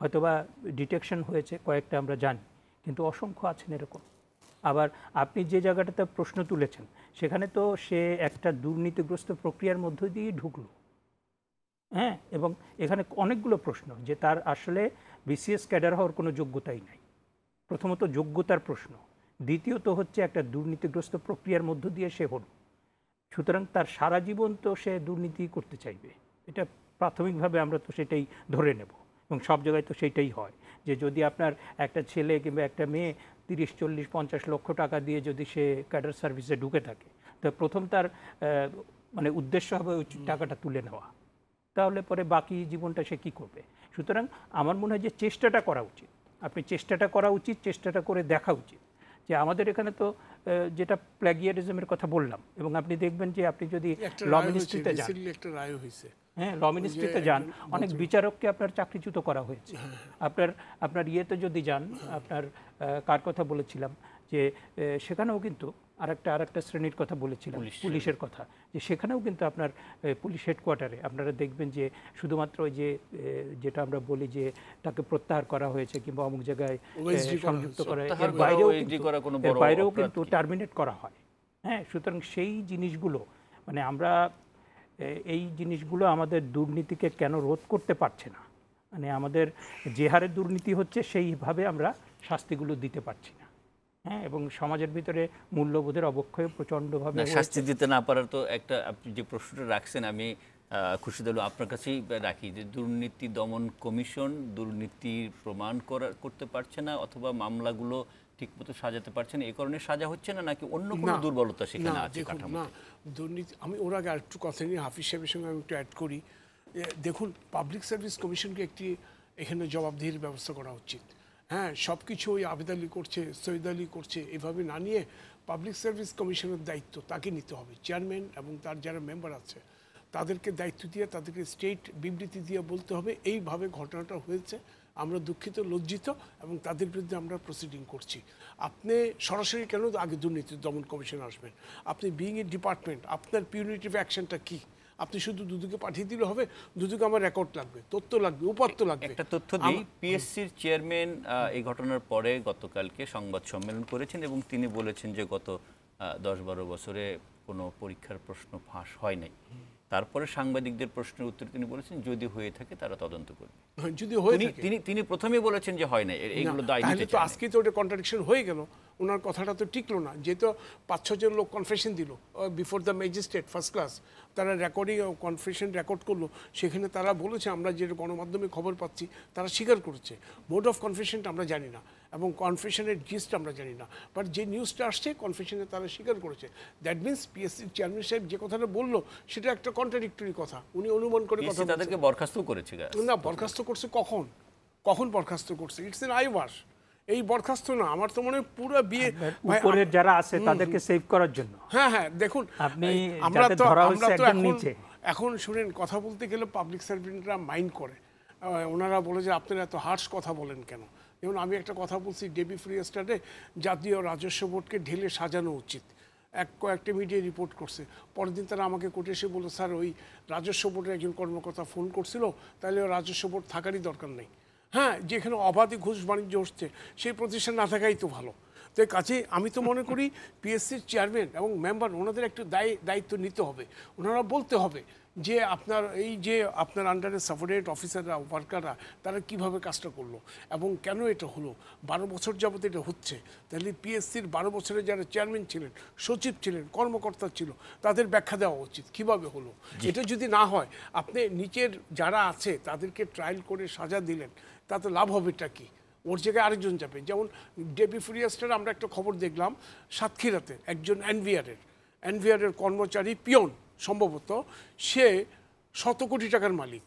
হয়তোবা ডিটেকশন হয়েছে কয়েকটা আমরা জানি, কিন্তু অসংখ্য আছেন এরকম। আবার আপনি যে জায়গাটাতে প্রশ্ন তুলেছেন সেখানে তো সে একটা দুর্নীতিগ্রস্ত প্রক্রিয়ার মধ্য দিয়ে ঢুকলো, হ্যাঁ, এবং এখানে অনেকগুলো প্রশ্ন যে তার আসলে বিসিএস ক্যাডার হওয়ার কোনো যোগ্যতাই নাই। প্রথমত যোগ্যতার প্রশ্ন, দ্বিতীয়ত হচ্ছে একটা দুর্নীতিগ্রস্ত প্রক্রিয়ার মধ্য দিয়ে সে হল, সুতরাং তার সারা জীবন তো সে দুর্নীতি করতে চাইবে, এটা প্রাথমিকভাবে আমরা তো সেটাই ধরে নেব এবং সব জায়গায় তো সেটাই হয় যে যদি আপনার একটা ছেলে কিংবা একটা মেয়ে 30, 40, 50 লক্ষ টাকা দিয়ে যদি সে ক্যাডার সার্ভিসে ঢুকে থাকে, তো প্রথম তার মানে উদ্দেশ্য হবে ওই টাকাটা তুলে নেওয়া, তাহলে পরে বাকি জীবনটা সে কী করবে? সুতরাং আমার মনে হয় যে চেষ্টাটা করা উচিত, আপনি চেষ্টাটা করা উচিত, চেষ্টাটা করে দেখা উচিত যে আমাদের এখানে তো যেটা প্ল্যাগিয়ারিজমের কথা বললাম, এবং আপনি দেখবেন যে আপনি যদি ল মিনিস্ট্রিতে যান, হ্যাঁ, ল মিনিস্ট্রিতে যান, অনেক বিচারককে আপনার চাকরিচ্যুত করা হয়েছে। আপনার ইয়েতে যদি যান, আপনার কার কথা বলেছিলাম যে সেখানেও কিন্তু আরেকটা শ্রেণীর কথা বলেছিলাম, পুলিশের কথা, যে সেখানেও কিন্তু আপনার পুলিশ হেডকোয়ার্টারে আপনারা দেখবেন যে শুধুমাত্র ওই যে যেটা আমরা বলি যে তাকে প্রত্যাহার করা হয়েছে কিংবা অমুক জায়গায় সংযুক্ত করা, এর বাইরেও কিন্তু টার্মিনেট করা হয়। হ্যাঁ, সুতরাং সেই জিনিসগুলো মানে আমরা এই জিনিসগুলো আমাদের দুর্নীতিকে কেন রোধ করতে পারছে না, মানে আমাদের যে হারে দুর্নীতি হচ্ছে সেইভাবে আমরা শাস্তিগুলো দিতে পারছি না। হ্যাঁ, এবং সমাজের ভিতরে মূল্যবোধের অবক্ষয় প্রচণ্ডভাবে শাস্তি দিতে না পারার তো একটা, আপনি যে প্রশ্নটা রাখছেন আমি খুরশিদ আলম আপনার কাছেই রাখি, যে দুর্নীতি দমন কমিশন দুর্নীতির প্রমাণ করতে পারছে না অথবা মামলাগুলো ঠিকমতো সাজাতে পারছে না, এই কারণে সাজা হচ্ছে না, নাকি অন্য কোনো দুর্বলতা সেখানে আছে? না, দুর্নীতি, আমি ওর আগে আরেকটু কথা নিয়ে হাফিজ সাহেবের সঙ্গে আমি একটু অ্যাড করি। দেখুন, পাবলিক সার্ভিস কমিশনকে একটি এখানে জবাবদিহির ব্যবস্থা করা উচিত। হ্যাঁ, সব কিছু ওই আবেদ আলী করছে, সৈয়দ আলী করছে, এভাবে না নিয়ে পাবলিক সার্ভিস কমিশনের দায়িত্ব তাকে নিতে হবে। চেয়ারম্যান এবং তার যারা মেম্বার আছে তাদেরকে দায়িত্ব দিয়ে তাদেরকে স্টেট বিবৃতি দিয়ে বলতে হবে এইভাবে ঘটনাটা হয়েছে, আমরা দুঃখিত, লজ্জিত, এবং তাদের বিরুদ্ধে আমরা প্রসিডিং করছি। আপনি সরাসরি কেন আগে দুর্নীতি দমন কমিশন আসবেন? আপনি বিইং এ ডিপার্টমেন্ট, আপনার পিউনিটিভ অ্যাকশনটা কী? আপনি শুধু দুদুকে পাঠিয়ে দিলে হবে? দুদুকে আমার রেকর্ড লাগবে, তথ্য লাগবে, উপাত্ত লাগবে। একটা তথ্য দিই, পিএসসির চেয়ারম্যান এই ঘটনার পরে গতকালকে সংবাদ সম্মেলন করেছেন এবং তিনি বলেছেন যে গত 10-12 বছরে কোনো পরীক্ষার প্রশ্ন ফাঁস হয় নাই। তারপরে সাংবাদিকদের প্রশ্নের উত্তরে তিনি বলেছেন যদি হয়ে থাকে তারা তদন্ত করবে। যদি হয়ে থাকে, তিনি প্রথমেই বলেছেন যে হয় নাই, এইগুলো দায় নিতে চান। আজকে তো ওটা কন্ট্রাডিকশন হয়ে গেল, ওনার কথাটা তো টিকলো না। যেহেতু 5-6 জন লোক কনফেশন দিল before the magistrate first class, তারা রেকর্ডিং কনফেশন রেকর্ড করলো, সেখানে তারা বলেছে আমরা যে গণমাধ্যমে খবর পাচ্ছি তারা স্বীকার করেছে। মোড অফ কনফেশনটা আমরা জানি না এবং কনফেশনের জিস্ট আমরা জানি না, বাট যে নিউজটা আসছে কনফেশনে তারা স্বীকার করেছে। দ্যাট মিনস পিএসসির চেয়ারম্যান সাহেব যে কথাটা বললো সেটা একটা কন্ট্রাডিক্টরি কথা, উনি অনুমান করে কথা বলছেন। তাদেরকে বরখাস্ত করেছে না, বরখাস্ত করছে কখন বরখাস্ত করছে? It's an eyewash. এই বরখাস্ত না, আমার তো মনে হয় পুরো বিয়ে উপরের যারা আছে তাদেরকে সেভ করার জন্য। হ্যাঁ, দেখুন, আপনি আমরা তো এখন শুনেন, কথা বলতে গেলে পাবলিক সার্ভেন্টরা মাইন্ড করে, ওনারা বলে যে আপনারা এত হার্শ কথা বলেন কেন। যেমন আমি একটা কথা বলছি ডেবি ফ্রি স্টাডে, জাতীয় রাজস্ব বোর্ডকে ঢেলে সাজানো উচিত, কয়েকটা মিডিয়া রিপোর্ট করছে। পরের দিন তারা আমাকে কোর্টে এসে বলল স্যার ওই রাজস্ব বোর্ডের একজন কর্মকর্তা ফোন করছিল, তাহলে রাজস্ব বোর্ড থাকারই দরকার নেই। হ্যাঁ, যেখানে অবাধে ঘুষ বাণিজ্য হচ্ছে সেই প্রতিষ্ঠান না থাকাই তো ভালো। তো কাজে আমি তো মনে করি পিএসসির চেয়ারম্যান এবং মেম্বার ওনাদের একটু দায়িত্ব নিতে হবে, ওনারা বলতে হবে যে আপনার এই যে আপনার আন্ডারে সাবঅর্ডিনেট অফিসাররা ওয়ার্কাররা তারা কিভাবে কাজটা করলো এবং কেন এটা হলো, 12 বছর যাবত এটা হচ্ছে, তাহলে পিএসসির 12 বছরে যারা চেয়ারম্যান ছিলেন, সচিব ছিলেন, কর্মকর্তা ছিল, তাদের ব্যাখ্যা দেওয়া উচিত কিভাবে হলো। এটা যদি না হয়, আপনি নিচের যারা আছে তাদেরকে ট্রায়াল করে সাজা দিলেন, তাতে লাভ হবেটা কি? ওর জায়গায় আরেকজন যাবে। যেমন ডেবি ফুরিয়াস্টার আমরা একটা খবর দেখলাম, সাতক্ষীরাতে একজন এনভিআরের কর্মচারী পিয়ন সম্ভবত, সে 100 কোটি টাকার মালিক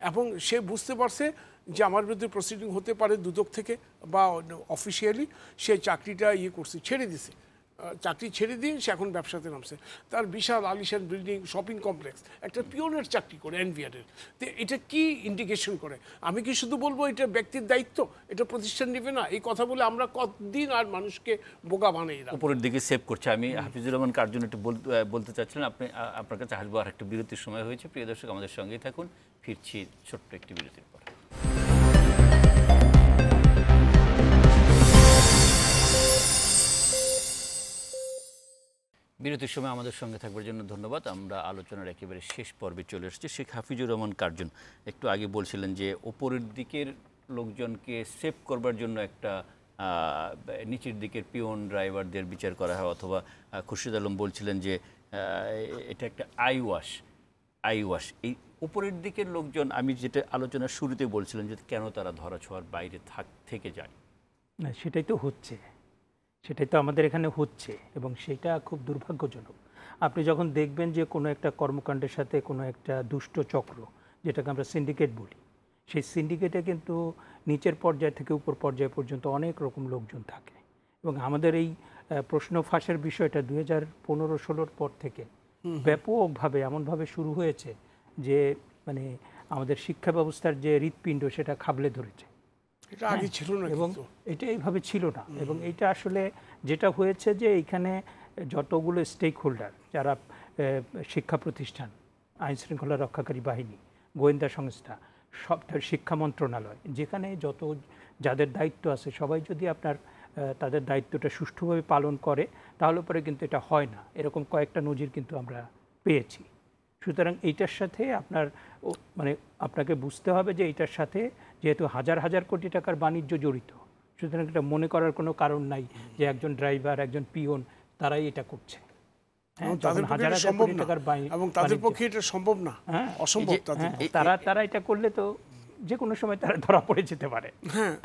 এবং সে বুঝতে পারছে যে আমার বিরুদ্ধে প্রসিডিং হতে পারে দুদক থেকে বা অফিসিয়ালি, সে চাকরিটা করছে, ছেড়ে দিছে। চাকরি ছেড়ে দিয়ে সে এখন ব্যবসাতে নামছে। তার বিশাল আলিশান বিল্ডিং, শপিং কমপ্লেক্স, একটা পিওনের চাকরি করে এনভিআরের। তো এটা কি ইন্ডিকেশন করে? আমি কি শুধু বলবো এটা ব্যক্তির দায়িত্ব, এটা প্রতিষ্ঠান নেবে না? এই কথা বলে আমরা কতদিন আর মানুষকে বোকা বানাই রাখবো? উপরের দিকে সেভ করছে। আমি হাফিজুর রহমান কার্জন একটু বলতে চাচ্ছিলেন, আপনার কাছে আসবো। আর একটা বিরতির সময় হয়েছে। প্রিয় দর্শক, আমাদের সঙ্গেই থাকুন। ফিরছি ছোট্ট একটি বিরতির পর। বিরতির সময় আমাদের সঙ্গে থাকবার জন্য ধন্যবাদ। আমরা আলোচনার একেবারে শেষ পর্বে চলে এসেছি। শেখ হাফিজুর রহমান কার্জন একটু আগে বলছিলেন যে ওপরের দিকের লোকজনকে সেভ করবার জন্য একটা নিচের দিকের পিয়ন ড্রাইভারদের বিচার করা হয়, অথবা খুরশিদ আলম বলছিলেন যে এটা একটা আইওয়াশ। এই উপরের দিকের লোকজন, আমি যেটা আলোচনার শুরুতে বলছিলেন যে কেন তারা ধরাছোঁয়ার বাইরে থেকে যায়। না, সেটাই তো হচ্ছে, সেটাই তো আমাদের এখানে হচ্ছে এবং সেটা খুব দুর্ভাগ্যজনক। আপনি যখন দেখবেন যে কোনো একটা কর্মকাণ্ডের সাথে কোনো একটা দুষ্ট চক্র, যেটাকে আমরা সিন্ডিকেট বলি, সেই সিন্ডিকেটে কিন্তু নিচের পর্যায় থেকে উপর পর্যায় পর্যন্ত অনেক রকম লোকজন থাকে। এবং আমাদের এই প্রশ্ন ফাঁসের বিষয়টা 2015-16 পর থেকে ব্যাপকভাবে এমনভাবে শুরু হয়েছে যে মানে আমাদের শিক্ষা ব্যবস্থার যে হৃৎপিণ্ড সেটা খাবলে ধরেছে। এটা আগে ছিল না, এবং এটা এইভাবে ছিল না। এবং এটা আসলে যেটা হয়েছে যে এইখানে যতগুলো স্টেক হোল্ডার, যারা শিক্ষা প্রতিষ্ঠান, আইন শৃঙ্খলা রক্ষাকারী বাহিনী, গোয়েন্দা সংস্থা, সবটা, শিক্ষা মন্ত্রণালয়, যেখানে যাদের দায়িত্ব আছে, সবাই যদি আপনার তাদের দায়িত্বটা সুষ্ঠুভাবে পালন করে, তাহলে পরে কিন্তু এটা হয় না। এরকম কয়েকটা নজির কিন্তু আমরা পেয়েছি। সুতরাং এইটার সাথে আপনাকে বুঝতে হবে যে এইটার সাথে যেহেতু হাজার হাজার কোটি টাকার বাণিজ্য জড়িত, সুতরাং এটা মনে করার কোনো কারণ নাই যে একজন ড্রাইভার, একজন পিয়ন তারাই এটা করছে। তাদের পক্ষে এটা সম্ভব না, অসম্ভব। তারা এটা করলে তো যে কোনো সময় তারা ধরা পড়ে যেতে পারে।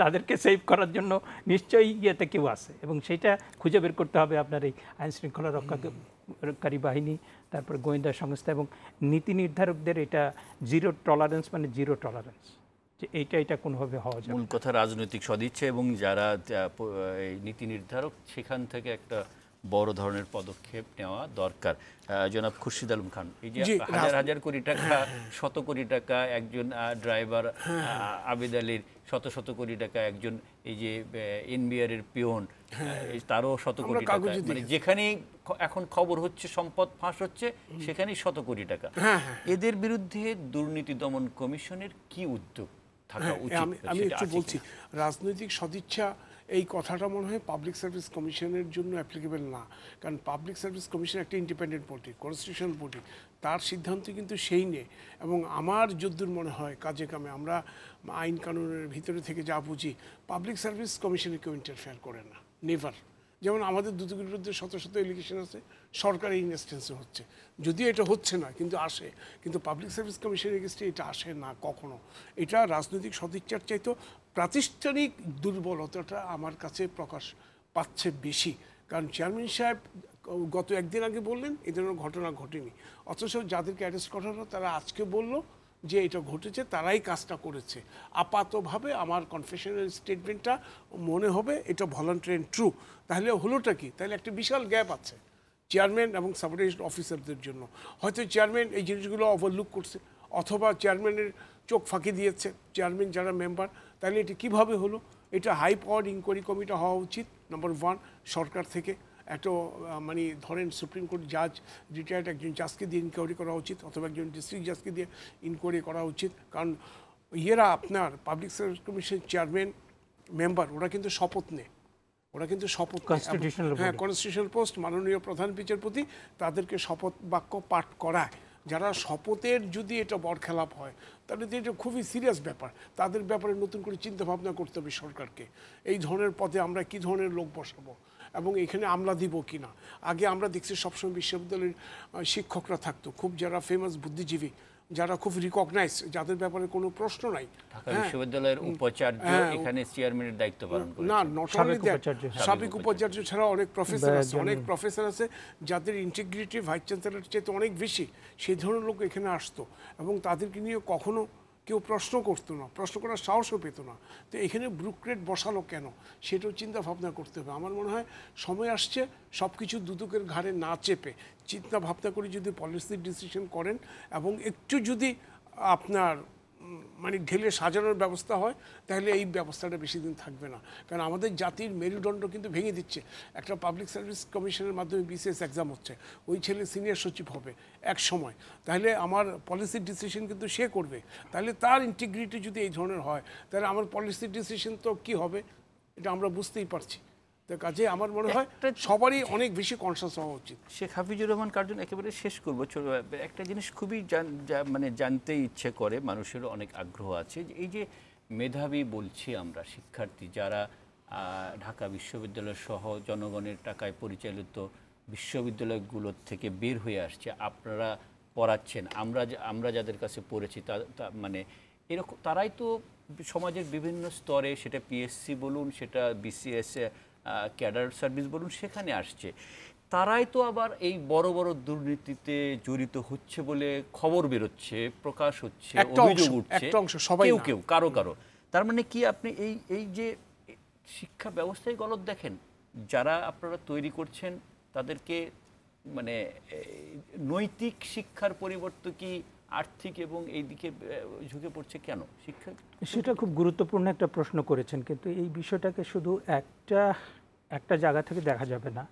তাদেরকে সেভ করার জন্য নিশ্চয়ই ইয়েতে কেউ আছে, এবং সেটা খুঁজে বের করতে হবে আপনার এই আইন শৃঙ্খলা রক্ষাকারী বাহিনী, তারপর গোয়েন্দা সংস্থা এবং নীতি নির্ধারকদের। এটা জিরো টলারেন্স, মানে জিরো টলারেন্স, যে এটা কোনোভাবে হওয়া যায়। মূল কথা রাজনৈতিক সদিচ্ছা, এবং যারা নীতি নির্ধারক, সেখান থেকে একটা বড় ধরনের পদক্ষেপ নেওয়া দরকার। জনাব খুরশিদ আলম খান, এই যে হাজার হাজার কোটি টাকা, 100 কোটি টাকা একজন ড্রাইভার আবেদ আলীর, 100 কোটি টাকা একজন এই যে এনবিআরের পিয়ন, তারও 100 কোটি টাকা, মানে যেখানেই এখন খবর হচ্ছে সম্পদ ফাঁস হচ্ছে সেখানেই 100 কোটি টাকা। এদের বিরুদ্ধে দুর্নীতি দমন কমিশনের কি উদ্যোগ থাকা উচিত? আমি একটু বলছি, রাজনৈতিক সদিচ্ছা এই কথাটা মনে হয় পাবলিক সার্ভিস কমিশনের জন্য অ্যাপ্লিকেবল না। কারণ পাবলিক সার্ভিস কমিশন একটা ইন্ডিপেন্ডেন্ট বডি, কনস্টিটিউশনাল বডি, তার সিদ্ধান্ত কিন্তু সেই নেই। এবং আমার যদ্দূর মনে হয় কাজে কামে আমরা আইন কানুনের ভিতরে থেকে যা বুঝি, পাবলিক সার্ভিস কমিশনে কেউ ইন্টারফেয়ার করে না, নেভার। যেমন আমাদের দুদকের বিরুদ্ধে শত শত এলিগেশন আছে, সরকারি ইনস্টেন্সে হচ্ছে, যদিও এটা হচ্ছে না কিন্তু আসে, কিন্তু পাবলিক সার্ভিস কমিশনের এগেইনস্টে এটা আসে না কখনো। এটা রাজনৈতিক সদিচ্ছার চাইতে প্রাতিষ্ঠানিক দুর্বলতাটা আমার কাছে প্রকাশ পাচ্ছে বেশি। কারণ চেয়ারম্যান সাহেব গত একদিন আগে বললেন এই ধরনের ঘটনা ঘটেনি, অথচ যাদেরকে অ্যারেস্ট করা হলো তারা আজকে বলল যে এটা ঘটেছে, তারাই কাজটা করেছে। আপাতভাবে আমার কনফেশনাল স্টেটমেন্টটা মনে হবে এটা ভলান্টারি অ্যান্ড ট্রু। তাহলে হলোটা কি? তাহলে একটা বিশাল গ্যাপ আছে চেয়ারম্যান এবং সাবঅর্ডিনেট অফিসারদের জন্য। হয়তো চেয়ারম্যান এই জিনিসগুলো ওভারলুক করছে, অথবা চেয়ারম্যানের চোখ ফাঁকি দিয়েছে চেয়ারম্যান যারা মেম্বার। তাহলে এটা কীভাবে হলো? এটা হাই পাওয়ার ইনকোয়ারি কমিটি হওয়া উচিত নাম্বার 1, সরকার থেকে। একটা মানে ধরেন সুপ্রিম কোর্ট জাজ, রিটায়ার্ড একজন জাজকে দিয়ে ইনকোয়ারি করা উচিত, অথবা একজন ডিস্ট্রিক্ট জাজকে দিয়ে ইনকোয়ারি করা উচিত। কারণ ইয়েরা আপনার public service commission chairman member, ওরা কিন্তু শপথ নেয়, হ্যাঁ, কনস্টিটিউশনাল পোস্ট, মাননীয় প্রধান বিচারপতি তাদেরকে শপথ বাক্য পাঠ করায়। যারা শপথের যদি এটা বরখেলাপ হয় তাহলে তো এটা খুবই সিরিয়াস ব্যাপার। তাদের ব্যাপারে নতুন করে চিন্তা ভাবনা করতে হবে সরকারকে। এই ধরনের পদে আমরা কি ধরনের লোক বসাবো এবং এখানে আমলা দিব কি না। আগে আমরা দেখছি সবসময় বিশ্ববিদ্যালয়ের শিক্ষকরা থাকতো খুব, যারা ফেমাস বুদ্ধিজীবী, যারা খুব রিকগনাইজ, যাদের ব্যাপারে কোনো প্রশ্ন নাই। ঢাকা বিশ্ববিদ্যালয়ের উপাচার্য এখানে চেয়ারম্যানের দায়িত্ব পালন করে। না, নট অনলি দ্যাট, সাবেক উপাচার্য ছাড়া অনেক প্রফেসর আছে যাদের ইন্টিগ্রিটি ভাইস চ্যান্সেলরের চেয়ে অনেক বেশি। সেই ধরনের লোক এখানে আসতো এবং তাদেরকে নিয়ে কখনো কেউ প্রশ্ন করতো না, প্রশ্ন করার সাহসও পেত না। তো এখানে ব্যুরোক্রেট বসালো কেন, সেটাও চিন্তা ভাবনা করতে হবে। আমার মনে হয় সময় আসছে সব কিছু দুদকের ঘাড়ে না চেপে চিন্তা ভাবনা করে যদি পলিসি ডিসিশন করেন এবং একটু যদি আপনার মানে ঢেলে সাজানোর ব্যবস্থা হয়, তাহলে এই ব্যবস্থাটা বেশি দিন থাকবে না। কারণ আমাদের জাতির মেরুদণ্ড কিন্তু ভেঙে দিচ্ছে। একটা পাবলিক সার্ভিস কমিশনের মাধ্যমে বিসিএস এক্সাম হচ্ছে, ওই ছেলে সিনিয়র সচিব হবে এক সময়, তাহলে আমার পলিসি ডিসিশন কিন্তু সে করবে। তাহলে তার ইন্টিগ্রিটি যদি এই ধরনের হয়, তাহলে আমার পলিসি ডিসিশন তো কি হবে এটা আমরা বুঝতেই পারছি। তো কাজে আমার মনে হয় সবারই অনেক বেশি কনসাস হওয়া উচিত। শেখ হাফিজুর রহমান কার্জন, একেবারে শেষ করবো, একটা জিনিস খুবই মানে জানতে ইচ্ছে করে, মানুষেরও অনেক আগ্রহ আছে, যে এই যে মেধাবী বলছি আমরা শিক্ষার্থী যারা ঢাকা বিশ্ববিদ্যালয় সহ জনগণের টাকায় পরিচালিত বিশ্ববিদ্যালয়গুলোর থেকে বের হয়ে আসছে, আপনারা পড়াচ্ছেন, আমরা যাদের কাছে পড়েছি মানে এরকম তারাই তো সমাজের বিভিন্ন স্তরে, সেটা পিএসসি বলুন, সেটা বিসিএস ক্যাডার সার্ভিস বলুন, সেখানে আসছে। তারাই তো আবার এই বড় বড় দুর্নীতিতে জড়িত হচ্ছে বলে খবর বেরোচ্ছে, প্রকাশ হচ্ছে, অভিযোগ উঠছে, কেউ কেউ কারো। তার মানে কি আপনি এই যে শিক্ষা ব্যবস্থায় গলত দেখেন, যারা আপনারা তৈরি করছেন তাদেরকে মানে নৈতিক শিক্ষার পরিবর্তে কি আর্থিক এবং এই দিকে ঝুঁকে পড়ছে কেন শিক্ষা? সেটা খুব গুরুত্বপূর্ণ একটা প্রশ্ন করেছেন, কিন্তু এই বিষয়টাকে শুধু একটা জায়গা থেকে দেখা যাবে না।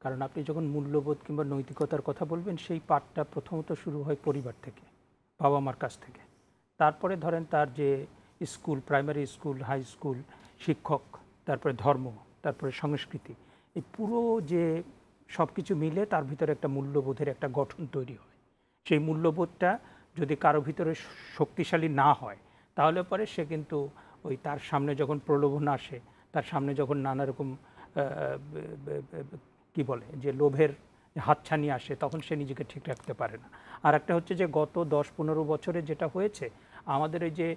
কারণ আপনি যখন মূল্যবোধ কিংবা নৈতিকতার কথা বলবেন, সেই পাঠটা প্রথমত শুরু হয় পরিবার থেকে, বাবা মার কাছ থেকে। তারপরে ধরেন তার যে school, primary school, high school, শিক্ষক, তারপরে ধর্ম, তারপরে সংস্কৃতি, এই পুরো যে সব কিছু মিলে তার ভিতরে একটা মূল্যবোধের একটা গঠন তৈরি হয়। সেই মূল্যবোধটা যদি কারো ভিতরে শক্তিশালী না হয়, তাহলে পরে সে কিন্তু ওই তার সামনে যখন প্রলোভন আসে, তার সামনে যখন নানা রকম কি বলে যে লোভের হাতছানি আসে, তখন সে নিজেকে ঠিক রাখতে পারে না। আর একটা হচ্ছে যে গত 10-15 বছরে যেটা হয়েছে, আমাদের এই যে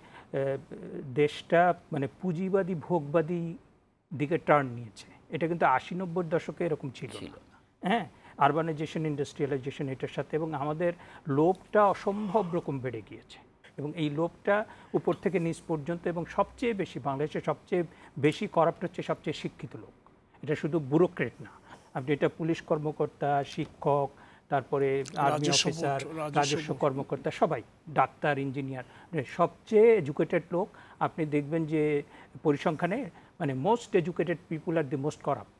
দেশটা মানে পুঁজিবাদী ভোগবাদী দিকে টার্ন নিয়েছে, এটা কিন্তু 80-90 দশকে এরকম ছিল না। হ্যাঁ, আরবানাইজেশন, ইন্ডাস্ট্রিয়ালাইজেশন এটার সাথে, এবং আমাদের লোভটা অসম্ভব রকম বেড়ে গিয়েছে। এবং এই লোভটা উপর থেকে নিচ পর্যন্ত, এবং সবচেয়ে বেশি বাংলাদেশে সবচেয়ে বেশি করাপ্ট হচ্ছে সবচেয়ে শিক্ষিত লোক। এটা শুধু ব্যুরোক্রেট না, আপনি এটা পুলিশ কর্মকর্তা, শিক্ষক, তারপরে আর্মি অফিসার, রাজস্ব কর্মকর্তা, সবাই, ডাক্তার, ইঞ্জিনিয়ার, সবচেয়ে এডুকেটেড লোক আপনি দেখবেন যে পরিসংখ্যানে মানে most educated people are the most corrupt.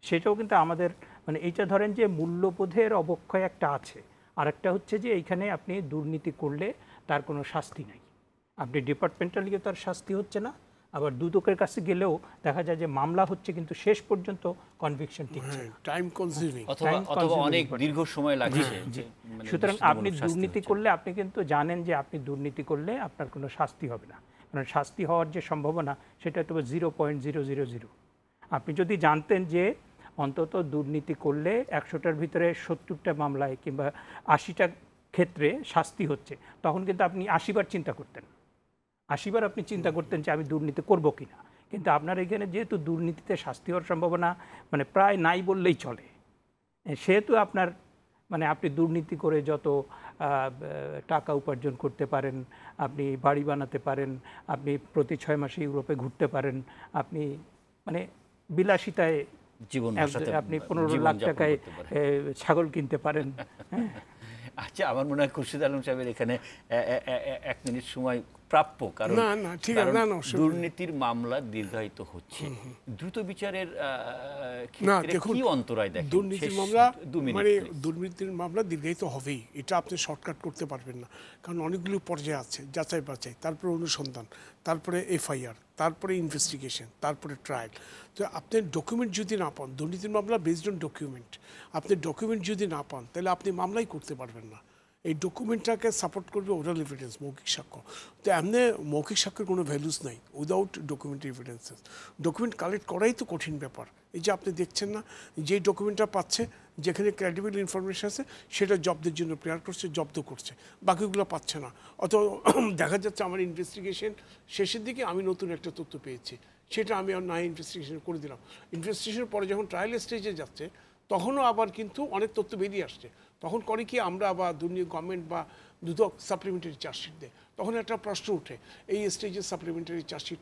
সেটাও কিন্তু আমাদের মানে এইটা ধরেন যে মূল্যবোধের অবক্ষয় একটা আছে। আরেকটা হচ্ছে যে এইখানে আপনি দুর্নীতি করলে তার কোনো শাস্তি নাই, আপনি ডিপার্টমেন্টালিও তার শাস্তি হচ্ছে না, আবার দুদকের কাছে গেলেও দেখা যায় যে মামলা হচ্ছে কিন্তু শেষ পর্যন্ত কনভিকশন টিকছে না, টাইম কনজিউমিং, অথবা অনেক দীর্ঘ সময় লাগছে। সুতরাং আপনি দুর্নীতি করলে আপনি কিন্তু জানেন যে আপনি দুর্নীতি করলে আপনার কোনো শাস্তি হবে না, কারণ শাস্তি হওয়ার যে সম্ভাবনা সেটা তো 0.000। আপনি যদি জানতেন যে অন্তত দুর্নীতি করলে 100টার ভিতরে 70টা মামলায় কিংবা 80টা ক্ষেত্রে শাস্তি হচ্ছে, তখন কিন্তু আপনি 80 বার চিন্তা করতেন, 80 বার আপনি চিন্তা করতেন যে আমি দুর্নীতি করবো কিনা। কিন্তু আপনার এখানে যেহেতু দুর্নীতিতে শাস্তি হওয়ার সম্ভাবনা মানে প্রায় নাই বললেই চলে, সেহেতু আপনার মানে আপনি দুর্নীতি করে যত টাকা উপার্জন করতে পারেন, আপনি বাড়ি বানাতে পারেন, আপনি প্রতি 6 মাসে ইউরোপে ঘুরতে পারেন, আপনি মানে বিলাসিতায় জীবন, আপনি 15 লাখ টাকায় ছাগল কিনতে পারেন। আচ্ছা, আমার মনে হয় খুরশিদ আলম সাহেবের এখানে 1 মিনিট সময় প্রাপ্য, কারণ দুর্নীতির মামলা দীর্ঘায়িত হচ্ছে, দ্রুত বিচারের ক্ষেত্রে কি অন্তরায় দেখেন? দুর্নীতির মামলা দীর্ঘায়িত হবেই, এটা আপনি শর্টকাট করতে পারবেন না, কারণ অনেকগুলো পর্যায়ে আছে, যাচাই বাছাই, তারপরে অনুসন্ধান, তারপরে এফআইআর, তারপরে ইনভেস্টিগেশন, তারপরে ট্রায়াল। তো আপনি ডকুমেন্ট যদি না পান, দুর্নীতির মামলা বেসড অন ডকুমেন্ট, আপনি ডকুমেন্ট যদি না পান তাহলে আপনি মামলাই করতে পারবেন না। এই ডকুমেন্টটাকে সাপোর্ট করবে ওরাল এভিডেন্স, মৌখিক সাক্ষ্য। তো এমনি মৌখিক সাক্ষ্যের কোনো ভ্যালুস নাই without document evidences. Document collect করাই তো কঠিন ব্যাপার। এই যে আপনি দেখছেন না, যেই ডকুমেন্টটা পাচ্ছে, যেখানে ক্রেডিবল ইনফরমেশন আছে সেটা জব্দের জন্য প্রেয়ার করছে, জব্দ করছে, বাকিগুলো পাচ্ছে না। অত দেখা যাচ্ছে আমার ইনভেস্টিগেশন শেষের দিকে আমি নতুন একটা তথ্য পেয়েছি, সেটা আমি আর না ইনভেস্টিগেশন করে দিলাম। ইনভেস্টিগেশনের পরে যখন ট্রায়াল স্টেজে যাচ্ছে তখনও আবার কিন্তু অনেক তথ্য বেরিয়ে আসছে। তখন করে কি আমরা আবার দুর্নীতি গভর্নমেন্ট বা দুদক সাপ্লিমেন্টারি চার্জশিট দেয়। তখন একটা প্রশ্ন উঠে এই স্টেজে সাপ্লিমেন্টারি চার্জশিট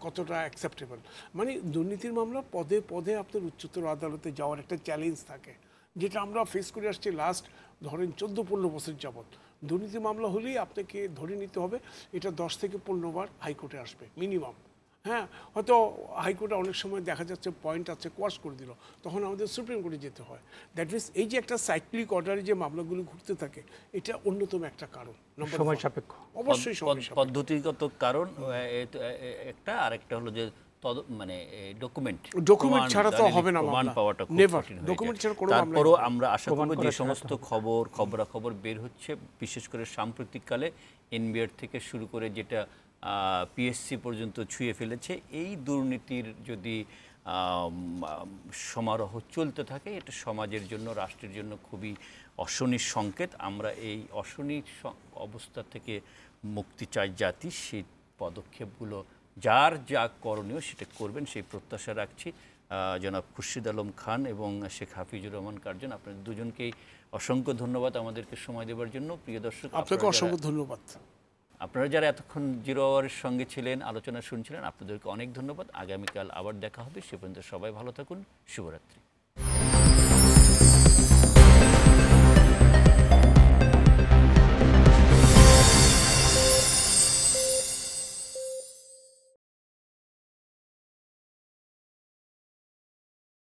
কতটা অ্যাকসেপ্টেবল। মানে দুর্নীতির মামলা পদে পদে আপনার উচ্চতর আদালতে যাওয়ার একটা চ্যালেঞ্জ থাকে, যেটা আমরা ফেস করে আসছি লাস্ট ধরেন 14-15 বছর যাবৎ। দুর্নীতি মামলা হলেই আপনাকে ধরে নিতে হবে এটা 10 থেকে 15 বার হাইকোর্টে আসবে মিনিমাম। হ্যাঁ, হয়তো হাইকোর্টে অনেক সময় দেখা যাচ্ছে পয়েন্ট আছে কোয়াশ করে দিল, তখন আমাদের সুপ্রিম কোর্টে যেতে হয়। দ্যাট মিনস এই যে একটা সাইক্লিক অর্ডারে যে মামলাগুলো ঘুরতে থাকে, এটা অন্যতম একটা কারণ। সময় সাপেক্ষ, অবশ্যই সময় সাপেক্ষ। পদ্ধতিগত কারণ একটা, আরেকটা হলো যে মানে ডকুমেন্ট ছাড়া তো হবে না প্রমাণ মামলা, পাওয়াটা খুব নেভার। কঠিন হয়ে ডকুমেন্ট যায়। ছাড়া কোনো মামলা তারপরও হবে না। আমরা আশা করব প্রমাণ যে করা সমস্ত খবরাখবর বের হচ্ছে, বিশেষ করে সাম্প্রতিককালে এনবিআর থেকে শুরু করে যেটা পিএসসি পর্যন্ত ছুঁয়ে ফেলেছে, এই দুর্নীতির যদি সমারোহ চলতে থাকে, এটা সমাজের জন্য, রাষ্ট্রের জন্য খুবই অশনির সংকেত। আমরা এই অশনির অবস্থা থেকে মুক্তি চাই জাতি। সেই পদক্ষেপগুলো যার যা করণীয় সেটা করবেন, সেই প্রত্যাশা রাখছি। জনাব খুরশিদ আলম খান এবং শেখ হাফিজুর রহমান কার্জন, আপনাদের দুজনকেই অসংখ্য ধন্যবাদ আমাদেরকে সময় দেওয়ার জন্য। প্রিয় দর্শক, আপনাকে অসংখ্য ধন্যবাদ। আপনারা যারা এতক্ষণ জিরো আওয়ারের সঙ্গে ছিলেন, আলোচনা শুনছিলেন, আপনাদেরকে অনেক ধন্যবাদ। আগামীকাল আবার দেখা হবে। সে পর্যন্ত সবাই ভালো থাকুন। শুভরাত্রি।